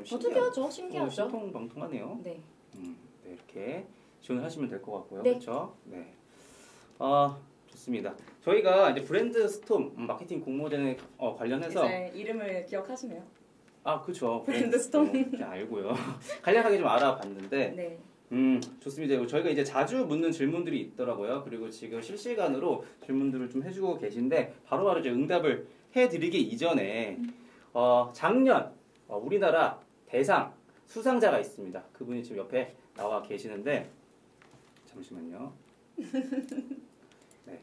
특이하죠. 신기하죠. 신통방통하네요. 네. 이렇게 지원을 하시면 될 것 같고요. 네. 그렇죠. 네. 좋습니다. 저희가 이제 브랜드 스톰 마케팅 공모전에 관련해서 이제 이름을 기억하시네요. 그렇죠. 브랜드 스톰. 알고요. 간략하게 좀 알아봤는데. 네. 좋습니다. 저희가 이제 자주 묻는 질문들이 있더라고요. 그리고 지금 실시간으로 질문들을 좀 해주고 계신데 바로바로 이제 응답을 해드리기 이전에 작년 우리나라 대상 수상자가 있습니다. 그분이 지금 옆에 나와 계시는데 잠시만요. 네,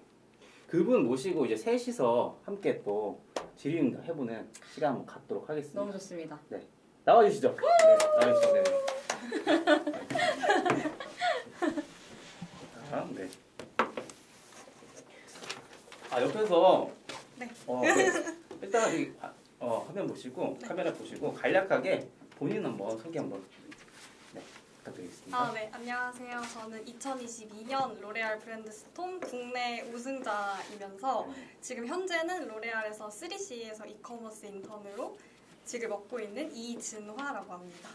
그분 모시고 이제 셋이서 함께 또 질의응답 해보는 시간 한번 갖도록 하겠습니다. 너무 좋습니다. 네, 나와주시죠. 네, 나와주시죠. 네. 네. 옆에서 일단 이 화면 보시고 카메라 보시고 간략하게 본인 한번 소개 한번 부탁드리겠습니다. 네, 안녕하세요. 저는 2022년 로레알 브랜드 스톰 국내 우승자이면서 지금 현재는 로레알에서 3C에서 이커머스 인턴으로 직을 맡고 있는 이진화라고 합니다.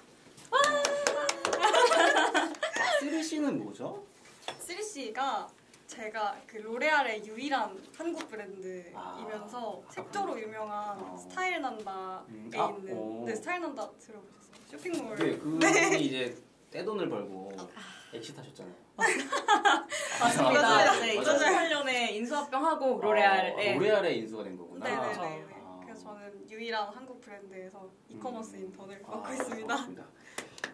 3C는 뭐죠? 3C가 제가 그 로레알의 유일한 한국 브랜드이면서 색조로 유명한 스타일 난다에 있는 네, 스타일 난다 들어보셨어요? 쇼핑몰. 네, 그분이 이제 떼돈을 벌고 엑시트하셨잖아요. 맞습니다. 네, 맞아요. 2018년에 인수합병하고 로레알에 로레알에 인수가 된 거구나. 네네네. 그래서 저는 유일한 한국 브랜드에서 이커머스 인턴을 맡고 있습니다. 맞습니다.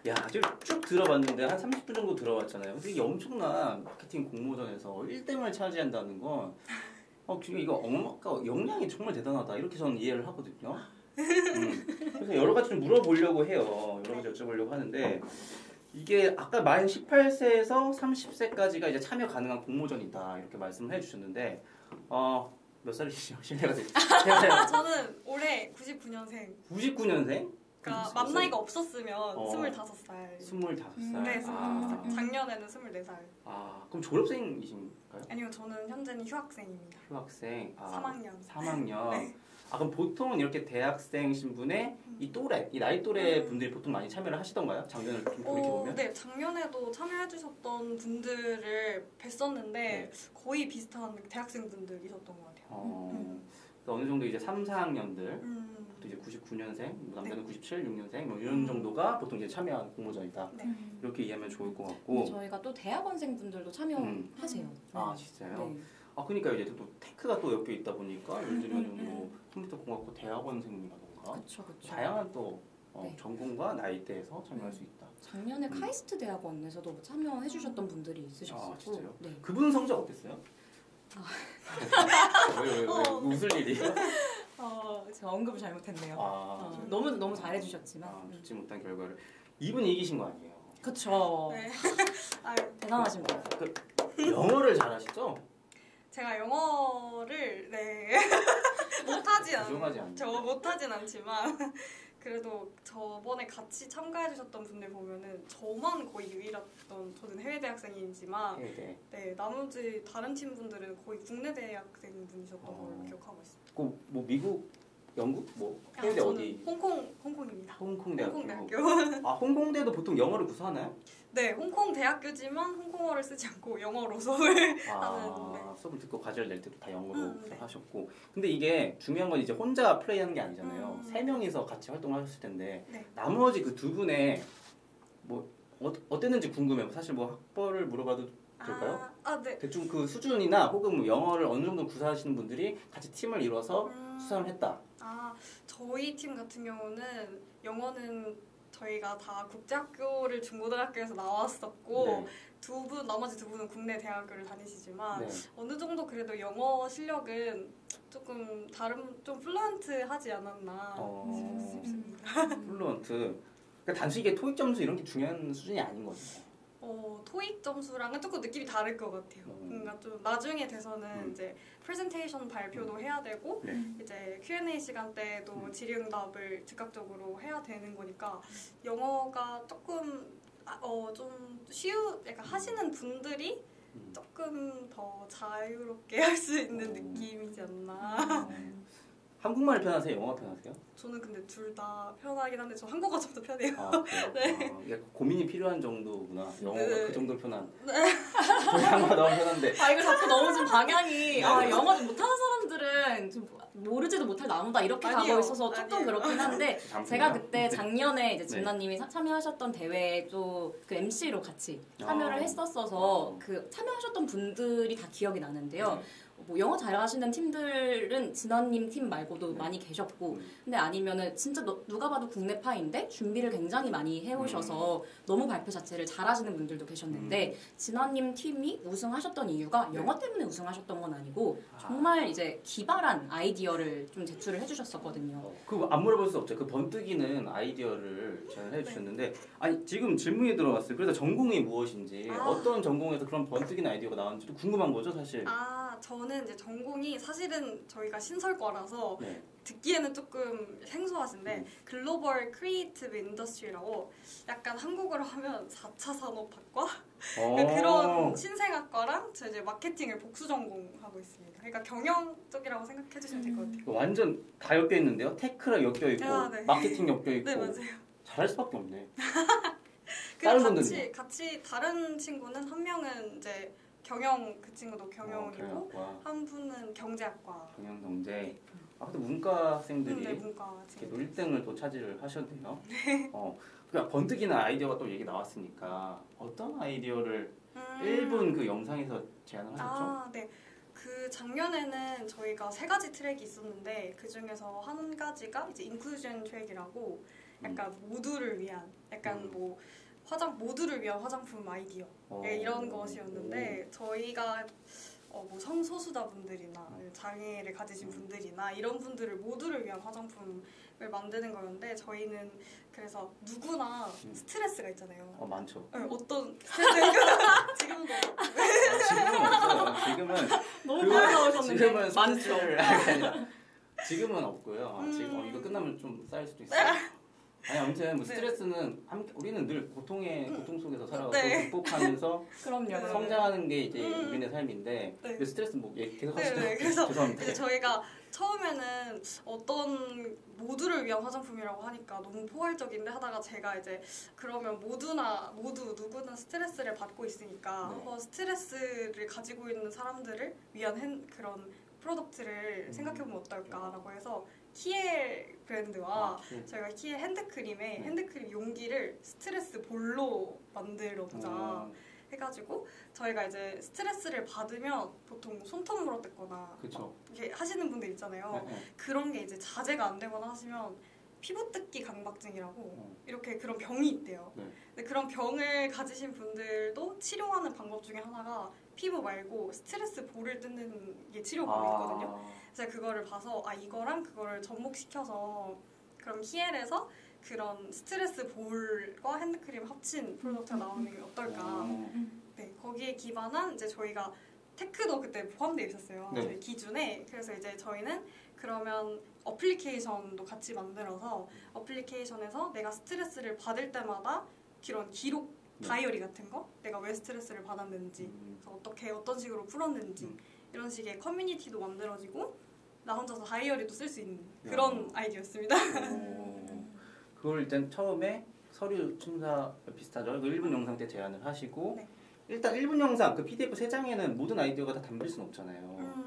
야, 지금 쭉 들어봤는데 한 30분 정도 들어봤잖아요. 근데 이게 엄청난 마케팅 공모전에서 1등을 차지한다는 건 지금 이거 역량이 정말 대단하다 이렇게 저는 이해를 하거든요. 그래서 여러 가지 좀 물어보려고 해요. 여러 가지 여쭤보려고 하는데 이게 아까 만 18세에서 30세까지가 이제 참여 가능한 공모전이다 이렇게 말씀을 해주셨는데 몇 살이시죠? 실례가 되죠. 저는 올해 99년생. 99년생? 그러니까 만 나이가 없었으면 25살. 25살? 네, 25살. 작년에는 24살. 그럼 졸업생이신가요? 아니요, 저는 현재는 휴학생입니다. 휴학생. 3학년. 3학년. 네. 그럼 보통은 이렇게 대학생 신분의 이 또래, 이 나이 또래 분들이 보통 많이 참여를 하시던가요? 작년을 좀 돌이켜보면? 네, 작년에도 참여해주셨던 분들을 뵀었는데 네. 거의 비슷한 대학생 분들 있었던 것 같아요. 어느 정도 이제 3, 4학년들, 또 이제 99년생, 남자는 97, 6년생, 뭐 이런 정도가 보통 이제 참여한 공모전이다. 네. 이렇게 이해하면 좋을 것 같고. 저희가 또 대학원생 분들도 참여하세요. 진짜요? 네. 그러니까 이제 또 테크가 또 엮여 있다 보니까 예를 들면 뭐 컴퓨터 공학과 대학원생이라던가 그쵸. 다양한 또 네. 전공과 나이대에서 참여할 수 있다. 작년에 카이스트 대학원에서도 참여해주셨던 분들이 있으셨고. 진짜요? 네. 그분 성적 어땠어요? 왜 웃을 일이에요? 제가 언급을 잘못했네요. 너무 잘해주셨지만 좋지 못한 결과를 이분이 이기신 거 아니에요? 그쵸. 네. 대단하십니다. 영어를 잘하시죠? 제가 영어를 못하진 않지만 그래도 저번에 같이 참가해주셨던 분들 보면은 저만 거의 유일했던 저는 해외 대학생이지만 네, 나머지 다른 팀 분들은 거의 국내 대학생 분이셨던 걸로 기억하고 있습니다. 뭐 미국, 영국, 뭐 해외대 어디? 홍콩입니다. 홍콩대학교. 홍콩대학교. 홍콩대도 보통 영어를 구사하나요? 네, 홍콩 대학교지만 홍콩어를 쓰지 않고 영어로 수업을 하는. 네. 수업을 듣고 과제를 낼 때도 다 영어로 하셨고. 근데 이게 중요한 건 이제 혼자 플레이하는 게 아니잖아요. 3명이서 같이 활동을 하셨을 텐데 나머지 그 2분의 뭐 어땠는지 궁금해요. 사실 뭐 학벌을 물어봐도 될까요? 네. 대충 그 수준이나 혹은 뭐 영어를 어느 정도 구사하시는 분들이 같이 팀을 이뤄서 수상을 했다. 저희 팀 같은 경우는 영어는 저희가 다 국제학교를 중고등학교에서 나왔었고 나머지 두 분은 국내 대학교를 다니시지만 어느 정도 그래도 영어 실력은 조금 좀 플루언트하지 않았나 싶습니다. 플루언트. 그러니까 단순히 이게 토익 점수 이런 게 중요한 수준이 아닌 거죠. 토익 점수랑은 조금 느낌이 다를 것 같아요. 그러니까 좀 나중에 돼서는 이제 프레젠테이션 발표도 해야 되고 이제 Q&A 시간 때도 질의응답을 즉각적으로 해야 되는 거니까 영어가 조금 약간 하시는 분들이 조금 더 자유롭게 할 수 있는 느낌이지 않나. 한국말 편하세요? 영어 편하세요? 저는 근데 둘 다 편하긴 한데 저 한국어 좀 더 편해요. 네. 고민이 필요한 정도구나. 영어가 그 정도로 편한. 저희 한국어 너무 편한데. 이거 자꾸 너무 좀 방향이 영어 좀 못하는 사람들은 좀 모르지도 못할 나무다 이렇게 가고 있어서 조금 그렇긴 한데 제가 그때 작년에 이제 진나님이 참여하셨던 대회에 또 그 MC로 같이 참여를 했었어서 그 참여하셨던 분들이 다 기억이 나는데요. 뭐 영어 잘하시는 팀들은 진아님 팀 말고도 많이 계셨고 근데 아니면은 진짜 누가 봐도 국내파인데 준비를 굉장히 많이 해오셔서 너무 발표 자체를 잘하시는 분들도 계셨는데 진아님 팀이 우승하셨던 이유가 영어 때문에 우승하셨던 건 아니고 정말 이제 기발한 아이디어를 좀 제출을 해주셨었거든요. 그거 안 물어볼 수 없죠. 그 번뜩이는 아이디어를 잘 해주셨는데 아니 지금 질문이 들어왔어요. 그래서 전공이 무엇인지 어떤 전공에서 그런 번뜩이는 아이디어가 나왔는지도 궁금한 거죠 사실. 저는 이제 전공이 사실은 저희가 신설과라서 듣기에는 조금 생소하신데 글로벌 크리에이티브 인더스트리라고 약간 한국어로 하면 4차 산업학과 그러니까 그런 신생학과랑 저 이제 마케팅을 복수 전공하고 있습니다. 그러니까 경영 쪽이라고 생각해 주시면 될 것 같아요. 완전 다 엮여 있는데요. 테크랑 엮여 있고 마케팅 엮여 있고. 네, 맞아요. 잘할 수밖에 없네. 다른 분들은 같이 다른 친구는 한 명은 이제 경영, 그 친구도 경영이고 한 분은 경제학과. 경영 경제. 아 근데 문과 학생들이 네, 문과 이렇게 1등을 또 차지를 하셨네요. 네. 그러니까 번뜩이는 아이디어가 또 얘기 나왔으니까 어떤 아이디어를 1분 그 영상에서 제안을 하셨죠? 아, 네. 그 작년에는 저희가 3가지 트랙이 있었는데 그 중에서 한 가지가 이제 인클루전 트랙이라고 약간 모두를 위한 약간 뭐 모두를 위한 화장품 아이디어 이런 것이었는데 저희가 뭐 성소수자분들이나 장애를 가지신 분들이나 이런 분들을 모두를 위한 화장품을 만드는 거였는데 저희는 그래서 누구나 스트레스가 있잖아요. 많죠. 네, 어떤 스트레스 지금도 지금은 없어요. 지금은 너무 많이 나오셨는데 지금은 스트레스를 아니라 지금은 없고요. 지금 이거 끝나면 좀 쌓일 수도 있어요. 아니 아무튼 뭐 스트레스는 우리는 늘 고통 속에서 살아가고 극복하면서 그럼요. 성장하는 게 이제 우리네 삶인데 스트레스 뭐 계속 하시죠. 그래서 죄송합니다. 이제 저희가 처음에는 어떤 모두를 위한 화장품이라고 하니까 너무 포괄적인데 하다가 제가 이제 그러면 누구나 스트레스를 받고 있으니까 한번 스트레스를 가지고 있는 사람들을 위한 그런 프로덕트를 생각해보면 어떨까라고 해서 키엘 브랜드와 저희가 키엘 핸드크림에 핸드크림 용기를 스트레스 볼로 만들어보자 해가지고 저희가 이제 스트레스를 받으면 보통 손톱 물어뜯거나 이렇게 하시는 분들 있잖아요. 그런 게 이제 자제가 안 되거나 하시면 피부 뜯기 강박증이라고 이렇게 그런 병이 있대요. 근데 그런 병을 가지신 분들도 치료하는 방법 중에 하나가 피부 말고 스트레스 볼을 뜯는 게 치료법이 있거든요. 제가 그거를 봐서 이거랑 그거를 접목시켜서 그럼 히엘에서 그런 스트레스 볼과 핸드크림 합친 프로덕트가 나오는 게 어떨까. 네, 거기에 기반한 이제 저희가 테크도 그때 포함되어 있었어요. 저희 기준에. 그래서 이제 저희는 그러면 어플리케이션도 같이 만들어서 어플리케이션에서 내가 스트레스를 받을 때마다 그런 기록 다이어리 같은 거 내가 왜 스트레스를 받았는지 그래서 어떤 식으로 풀었는지 이런 식의 커뮤니티도 만들어지고 나 혼자서 다이어리도 쓸 수 있는 그런 아이디어였습니다. 그걸 일단 처음에 서류 첨사 비슷하죠. 그 1분 영상 때 제안을 하시고 일단 1분 영상 그 PDF 3장에는 모든 아이디어가 다 담길 수는 없잖아요.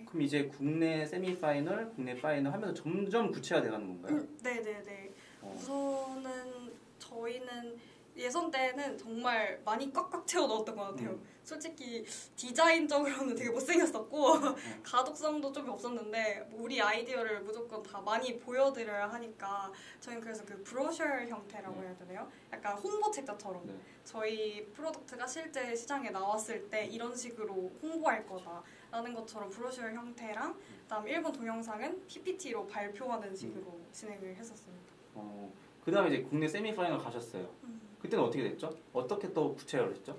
그럼 이제 국내 세미파이널, 국내 파이널 하면서 점점 구체화돼 가는 건가요? 네네네. 우선은 저희는 예선 때는 정말 많이 꽉꽉 채워 넣었던 것 같아요. 솔직히 디자인적으로는 되게 못생겼었고 가독성도 좀 없었는데 우리 아이디어를 무조건 다 많이 보여드려야 하니까 저희는 그래서 그 브로셔 형태라고 해야 되나요? 약간 홍보 책자처럼 저희 프로덕트가 실제 시장에 나왔을 때 이런 식으로 홍보할 거다라는 것처럼 브로셔 형태랑 그다음 1분 동영상은 PPT로 발표하는 식으로 진행을 했었습니다. 그 다음에 이제 국내 세미파이널 가셨어요. 그때는 어떻게 됐죠? 어떻게 또 구체화를 했죠?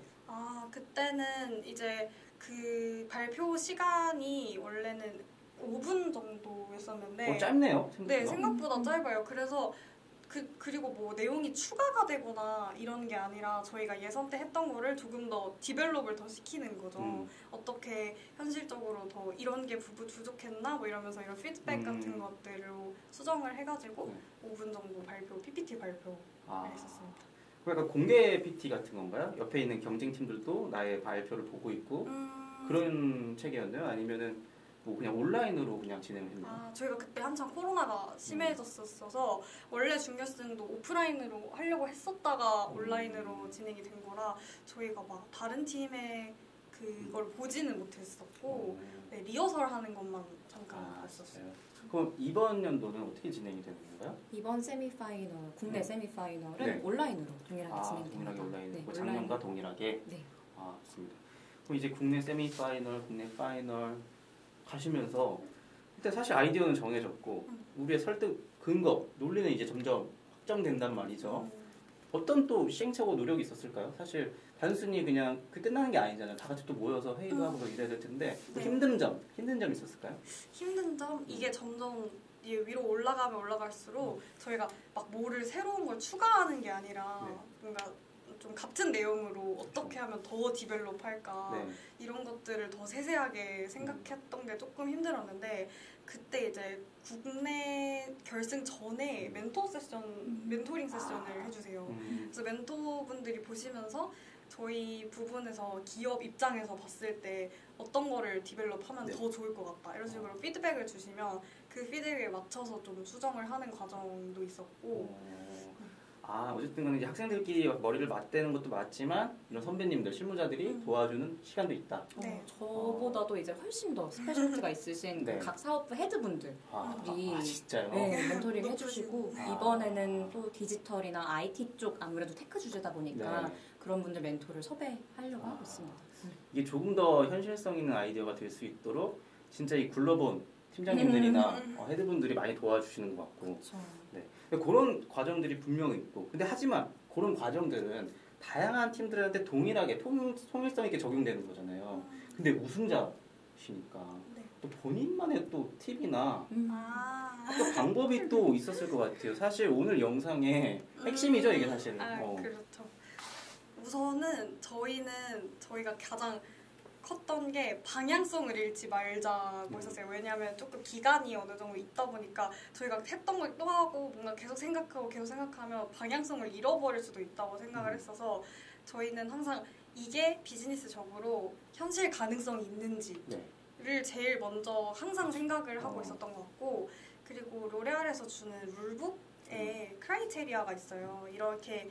그때는 이제 그 발표 시간이 원래는 5분 정도였었는데 짧네요. 생각보다. 네, 생각보다 짧아요. 그래서 그리고 뭐 내용이 추가가 되거나 이런 게 아니라 저희가 예선 때 했던 거를 조금 더 디벨롭을 더 시키는 거죠. 어떻게 현실적으로 더 이런 게 부족했나 뭐 이러면서 이런 피드백 같은 것들로 수정을 해가지고 5분 정도 PPT 발표를 했었습니다. 그러니까 공개 PT 같은 건가요? 옆에 있는 경쟁팀들도 나의 발표를 보고 있고 그런 책이었나요? 아니면은 뭐 그냥 온라인으로 그냥 진행을 했나요? 저희가 그때 한창 코로나가 심해졌었어서 원래 준결승도 오프라인으로 하려고 했었다가 온라인으로 진행이 된 거라 저희가 막 다른 팀의 그걸 보지는 못했었고 리허설 하는 것만 잠깐 봤었어요. 그럼 이번 연도는 어떻게 진행이 되는 건가요? 이번 세미파이널, 국내 세미파이널은 온라인으로 동일하게 진행됩니다. 동일하게 온라인. 작년과 동일하게? 네. 좋습니다. 그럼 이제 국내 세미파이널, 국내 파이널 가시면서 일단 사실 아이디어는 정해졌고 우리의 설득 근거, 논리는 이제 점점 확정된단 말이죠. 어떤 또 시행착오 노력이 있었을까요? 사실 단순히 그냥 끝나는 게 아니잖아요. 다 같이 또 모여서 회의도 하고 이래야 될 텐데 힘든 점 있었을까요? 힘든 점? 이게 점점 위로 올라가면 올라갈수록 저희가 막 뭐를 새로운 걸 추가하는 게 아니라 뭔가 좀 좀 같은 내용으로 어떻게 하면 더 디벨롭할까 네. 이런 것들을 더 세세하게 생각했던 게 조금 힘들었는데 그때 이제 국내 결승 전에 멘토링 세션을 해주세요. 그래서 멘토분들이 보시면서 저희 부분에서 기업 입장에서 봤을 때 어떤 거를 디벨롭하면 네. 더 좋을 것 같다 이런 식으로 피드백을 주시면 그 피드백에 맞춰서 좀 수정을 하는 과정도 있었고 어쨌든 간에 이제 학생들끼리 머리를 맞대는 것도 맞지만 이런 선배님들, 실무자들이 도와주는 시간도 있다. 네. 저보다도 이제 훨씬 더 스페셜티가 있으신 네. 각 사업부 헤드분들이 진짜요? 네, 멘토링 해주시고 아. 이번에는 또 디지털이나 IT 쪽 아무래도 테크 주제다 보니까 네. 그런 분들 멘토를 섭외하려고 하고 있습니다. 이게 조금 더 현실성 있는 아이디어가 될 수 있도록 진짜 이 굴러본 팀장님들이나 헤드분들이 많이 도와주시는 것 같고 그렇죠. 네. 그런 과정들이 분명히 있고 근데 하지만 그런 과정들은 다양한 팀들한테 동일하게 통일성 있게 적용되는 거잖아요. 근데 우승자시니까 네. 또 본인만의 또 팁이나 아, 또 방법이 또 있었을 것 같아요. 사실 오늘 영상의 핵심이죠 이게 사실은. 그렇죠. 우선은 저희가 가장 컸던 게 방향성을 잃지 말자고 했었어요. 왜냐하면 조금 기간이 어느 정도 있다 보니까 저희가 했던 걸 또 하고 뭔가 계속 생각하면 방향성을 잃어버릴 수도 있다고 생각을 했어서 저희는 항상 이게 비즈니스적으로 현실 가능성이 있는지를 제일 먼저 항상 생각을 하고 있었던 것 같고 그리고 로레알에서 주는 룰북에 크라이테리아가 있어요. 이렇게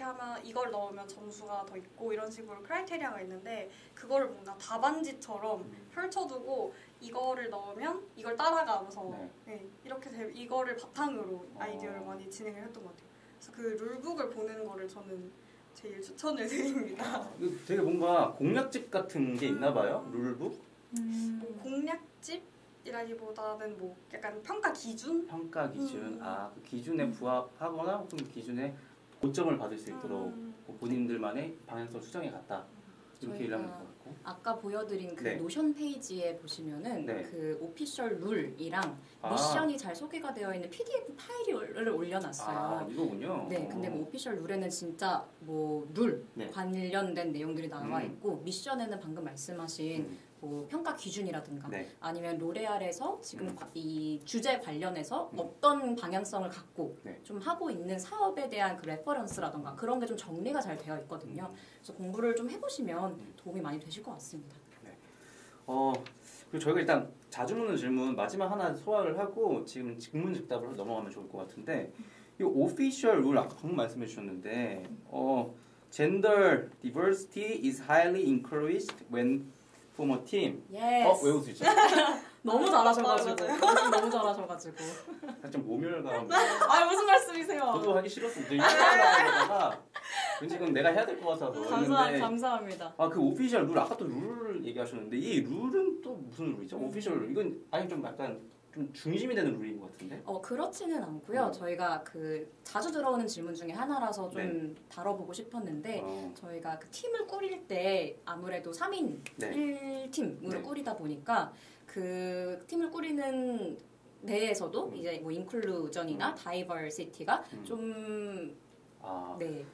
하면 이걸 넣으면 점수가 더 있고 이런 식으로 크라이테리아가 있는데 그거를 뭔가 답안지처럼 펼쳐두고 이거를 넣으면 이걸 따라가면서 이거를 바탕으로 아이디어를 많이 진행을 했던 것 같아요. 그래서 그 룰북을 보는 거를 저는 제일 추천을 드립니다. 되게 뭔가 공략집 같은 게 있나 봐요. 룰북? 공략집이라기보다는 뭐 약간 평가 기준? 평가 기준. 그 기준에 부합하거나 혹은 그 기준에 고점을 받을 수 있도록 본인들만의 방향성 수정해 갔다. 이렇게 일하는 것 같고. 아까 보여드린 그 네. 노션 페이지에 보시면은 네. 그 오피셜 룰이랑 미션이 잘 소개가 되어 있는 PDF 파일을 올려놨어요. 이거군요. 네, 근데 뭐 오피셜 룰에는 진짜 뭐 룰 네. 관련된 내용들이 나와 있고 미션에는 방금 말씀하신 뭐 평가 기준이라든가 아니면 로레알에서 지금 이 주제 관련해서 어떤 방향성을 갖고 좀 하고 있는 사업에 대한 그 레퍼런스라든가 그런 게 좀 정리가 잘 되어 있거든요. 그래서 공부를 좀 해보시면 도움이 많이 되실 것 같습니다. 그리고 저희가 일단 자주 묻는 질문 마지막 하나 소화를 하고 지금 직문즉답으로 넘어가면 좋을 것 같은데 이 오피셜 룰 아까 방금 말씀해 주셨는데 gender diversity is highly encouraged when from a team. 왜 웃으시죠? 너무 잘하셔가지고 너무 잘하셔가지고 살짝 모멸감. 무슨 말씀이세요? 저도 하기 싫었어. 이제 이러다가 왠지 그건 내가 해야 될 것 같아서. 감사합니다. 그 오피셜 룰 아까 또 룰 얘기하셨는데 이 룰은 또 무슨 룰이죠? 오피셜 룰 이건 아니 좀 약간 좀 중심이 되는 룰인 것 같은데? 그렇지는 않고요. 저희가 그 자주 들어오는 질문 중에 하나라서 좀 다뤄보고 싶었는데 저희가 그 팀을 꾸릴 때 아무래도 3인 1팀으로 꾸리다 보니까 그 팀을 꾸리는 내에서도 이제 뭐 인클루전이나 다이버시티가 좀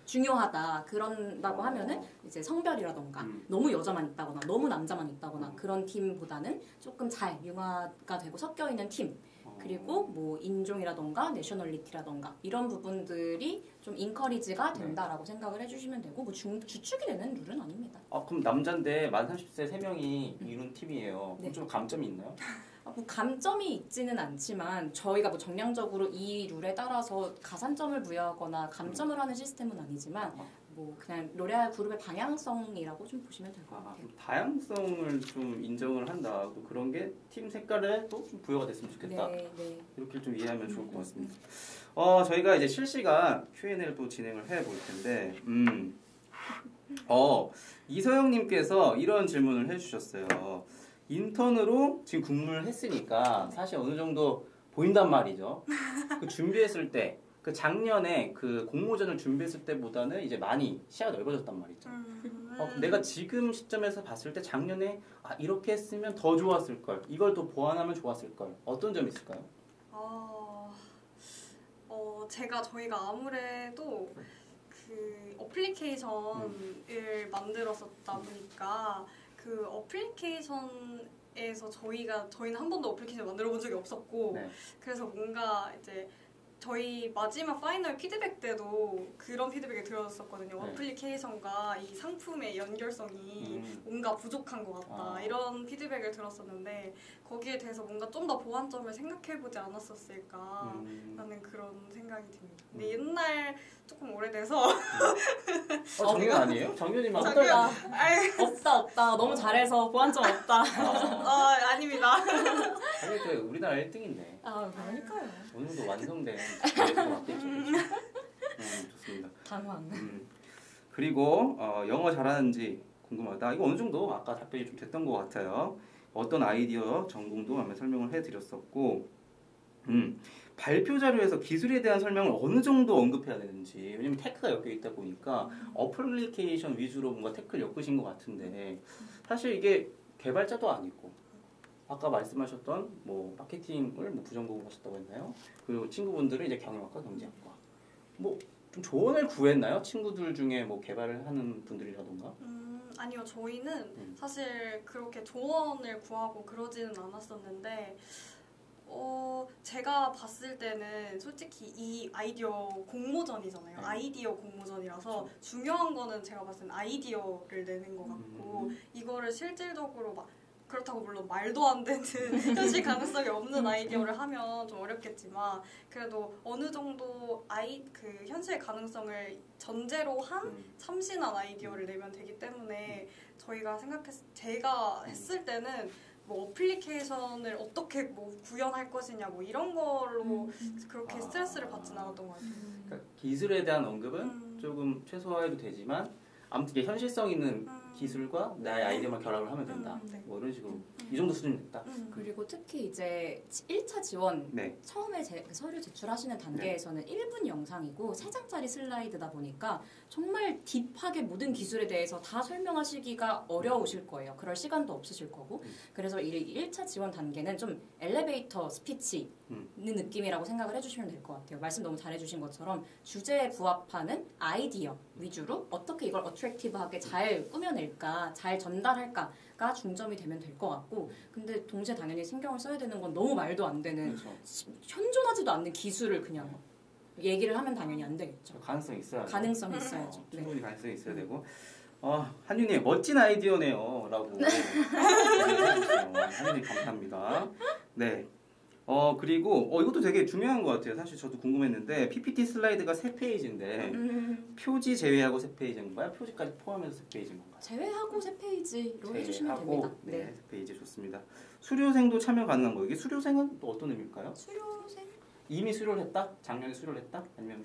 중요하다. 그런다고 하면은 이제 성별이라던가 너무 여자만 있다거나 너무 남자만 있다거나 그런 팀보다는 조금 잘 융화가 되고 섞여 있는 팀. 그리고 뭐 인종이라던가 내셔널리티라던가 이런 부분들이 좀 인커리지가 된다라고 생각을 해주시면 되고 뭐 주축이 되는 룰은 아닙니다. 그럼 남자인데 만 30세 3명이 이룬 팀이에요. 그럼 좀 감점이 있나요? 뭐 감점이 있지는 않지만 저희가 뭐 정량적으로 이 룰에 따라서 가산점을 부여하거나 감점을 하는 시스템은 아니지만 뭐 그냥 로레알 그룹의 방향성이라고 좀 보시면 될 것 같아요. 다양성을 좀 인정을 한다. 또 그런 게 팀 색깔에 또 좀 부여가 됐으면 좋겠다. 이렇게 좀 이해하면 좋을 것 같습니다. 저희가 이제 실시간 Q&A를 또 진행을 해볼 텐데, 이서영님께서 이런 질문을 해주셨어요. 인턴으로 지금 근무를 했으니까 사실 어느 정도 보인단 말이죠. 그 준비했을 때, 그 작년에 그 공모전을 준비했을 때보다는 이제 많이 시야가 넓어졌단 말이죠. 내가 지금 시점에서 봤을 때 작년에 이렇게 했으면 더 좋았을 걸, 이걸 또 보완하면 좋았을 걸, 어떤 점이 있을까요? 저희가 아무래도 그 그 어플리케이션을 만들었었다 보니까 그 어플리케이션에서 저희는 한 번도 어플리케이션 만들어 본 적이 없었고 네. 그래서 뭔가 이제 저희 마지막 파이널 피드백 때도 그런 피드백이 들어졌었거든요. 네. 어플리케이션과 이 상품의 연결성이 뭔가 부족한 것 같다. 이런 피드백을 들었었는데 거기에 대해서 뭔가 좀 더 보완점을 생각해보지 않았었을까라는 그런 생각이 듭니다. 근데 옛날 조금 오래돼서 작년 아니에요? 작년이면 작년. 없다. 너무 잘해서 보완점 없다. 아닙니다. 작년 우리나라 1등인데. 그러니까요. 어느 정도 완성된 기회가 맞겠죠. 좋습니다. 당황. 그리고 영어 잘하는지 궁금하다. 이거 어느 정도 아까 답변이 좀 됐던 것 같아요. 어떤 아이디어 전공도 한번 설명을 해드렸었고 발표 자료에서 기술에 대한 설명을 어느 정도 언급해야 되는지 왜냐면 테크가 엮여 있다 보니까 어플리케이션 위주로 뭔가 테크를 엮으신 것 같은데 사실 이게 개발자도 아니고 아까 말씀하셨던 뭐 마케팅을 뭐 부전공을 하셨다고 했나요? 그리고 친구분들은 이제 경영학과 경제학과 뭐 좀 조언을 구했나요? 친구들 중에 뭐 개발을 하는 분들이라던가? 아니요, 저희는 사실 그렇게 조언을 구하고 그러지는 않았었는데 제가 봤을 때는 솔직히 이 아이디어 공모전이잖아요. 네. 아이디어 공모전이라서 그렇죠. 중요한 거는 제가 봤을 때는 아이디어를 내는 것 같고 이거를 실질적으로 막 그렇다고 물론 말도 안 되는 현실 가능성이 없는 아이디어를 하면 좀 어렵겠지만 그래도 어느 정도 그 현실 가능성을 전제로 한 참신한 아이디어를 내면 되기 때문에 제가 했을 때는 뭐 어플리케이션을 어떻게 뭐 구현할 것이냐 뭐 이런 걸로 그렇게 스트레스를 받진 않았던 것 같아요. 그러니까 기술에 대한 언급은 조금 최소화해도 되지만 아무튼 이게 현실성 있는 기술과 나의 아이디어만 결합을 하면 된다. 네. 뭐 이런 식으로 이 정도 수준이 됐다. 그리고 특히 이제 1차 지원 네. 처음에 서류 제출하시는 단계에서는 1분 영상이고 3장짜리 슬라이드다 보니까 정말 딥하게 모든 기술에 대해서 다 설명하시기가 어려우실 거예요. 그럴 시간도 없으실 거고. 그래서 1차 지원 단계는 좀 엘리베이터 스피치 있는 느낌이라고 생각을 해주시면 될 것 같아요. 말씀 너무 잘해주신 것처럼 주제에 부합하는 아이디어 위주로 어떻게 이걸 어트랙티브하게 잘 꾸며낼까, 잘 전달할까가 중점이 되면 될 것 같고 근데 동시에 당연히 신경을 써야 되는 건 너무 말도 안 되는 그렇죠. 현존하지도 않는 기술을 그냥 얘기를 하면 당연히 안 되겠죠. 가능성이 있어야 가능성이 있어야죠. 네. 충분히 가능성이 있어야 되고 한윤님 멋진 아이디어네요 라고 한윤님 감사합니다. 네. 그리고 이것도 되게 중요한 것 같아요. 사실 저도 궁금했는데 PPT 슬라이드가 3페이지인데 표지 제외하고 3페이지인가요? 표지까지 포함해서 3페이지인 건가요? 제외하고 3페이지로 해주시면 됩니다. 네, 3페이지 좋습니다. 수료생도 참여 가능한 거예요. 이게 수료생은 또 어떤 의미일까요? 수료생? 이미 수료를 했다? 작년에 수료를 했다? 아니면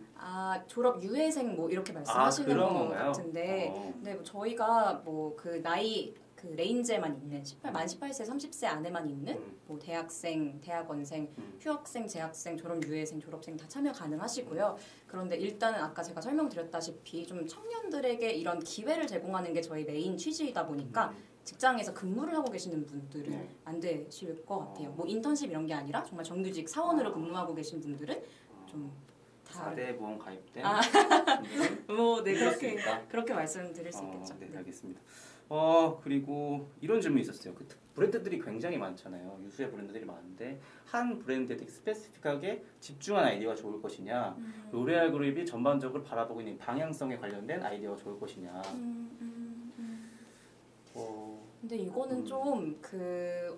졸업 유예생 뭐 이렇게 말씀하시는 그런 것 건가요? 같은데 네, 뭐 저희가 뭐 그 나이 그 레인지에만 있는 만 18세, 30세 안에만 있는 뭐 대학생, 대학원생, 휴학생, 재학생, 졸업 유예생, 졸업생 다 참여 가능하시고요. 그런데 일단은 아까 제가 설명드렸다시피 좀 청년들에게 이런 기회를 제공하는 게 저희 메인 취지이다 보니까 직장에서 근무를 하고 계시는 분들은 안 되실 것 같아요. 뭐 인턴십 이런 게 아니라 정말 정규직 사원으로 근무하고 계신 분들은 좀 4대 보험 가입된 뭐 네, 그렇게 그렇게 말씀드릴 수 있겠죠. 네, 알겠습니다. 그리고 이런 질문이 있었어요. 그 브랜드들이 굉장히 많잖아요. 유수의 브랜드들이 많은데 한 브랜드에 되게 스페시픽하게 집중한 아이디어가 좋을 것이냐, 로레알 그룹이 전반적으로 바라보고 있는 방향성에 관련된 아이디어가 좋을 것이냐. 근데 이거는 좀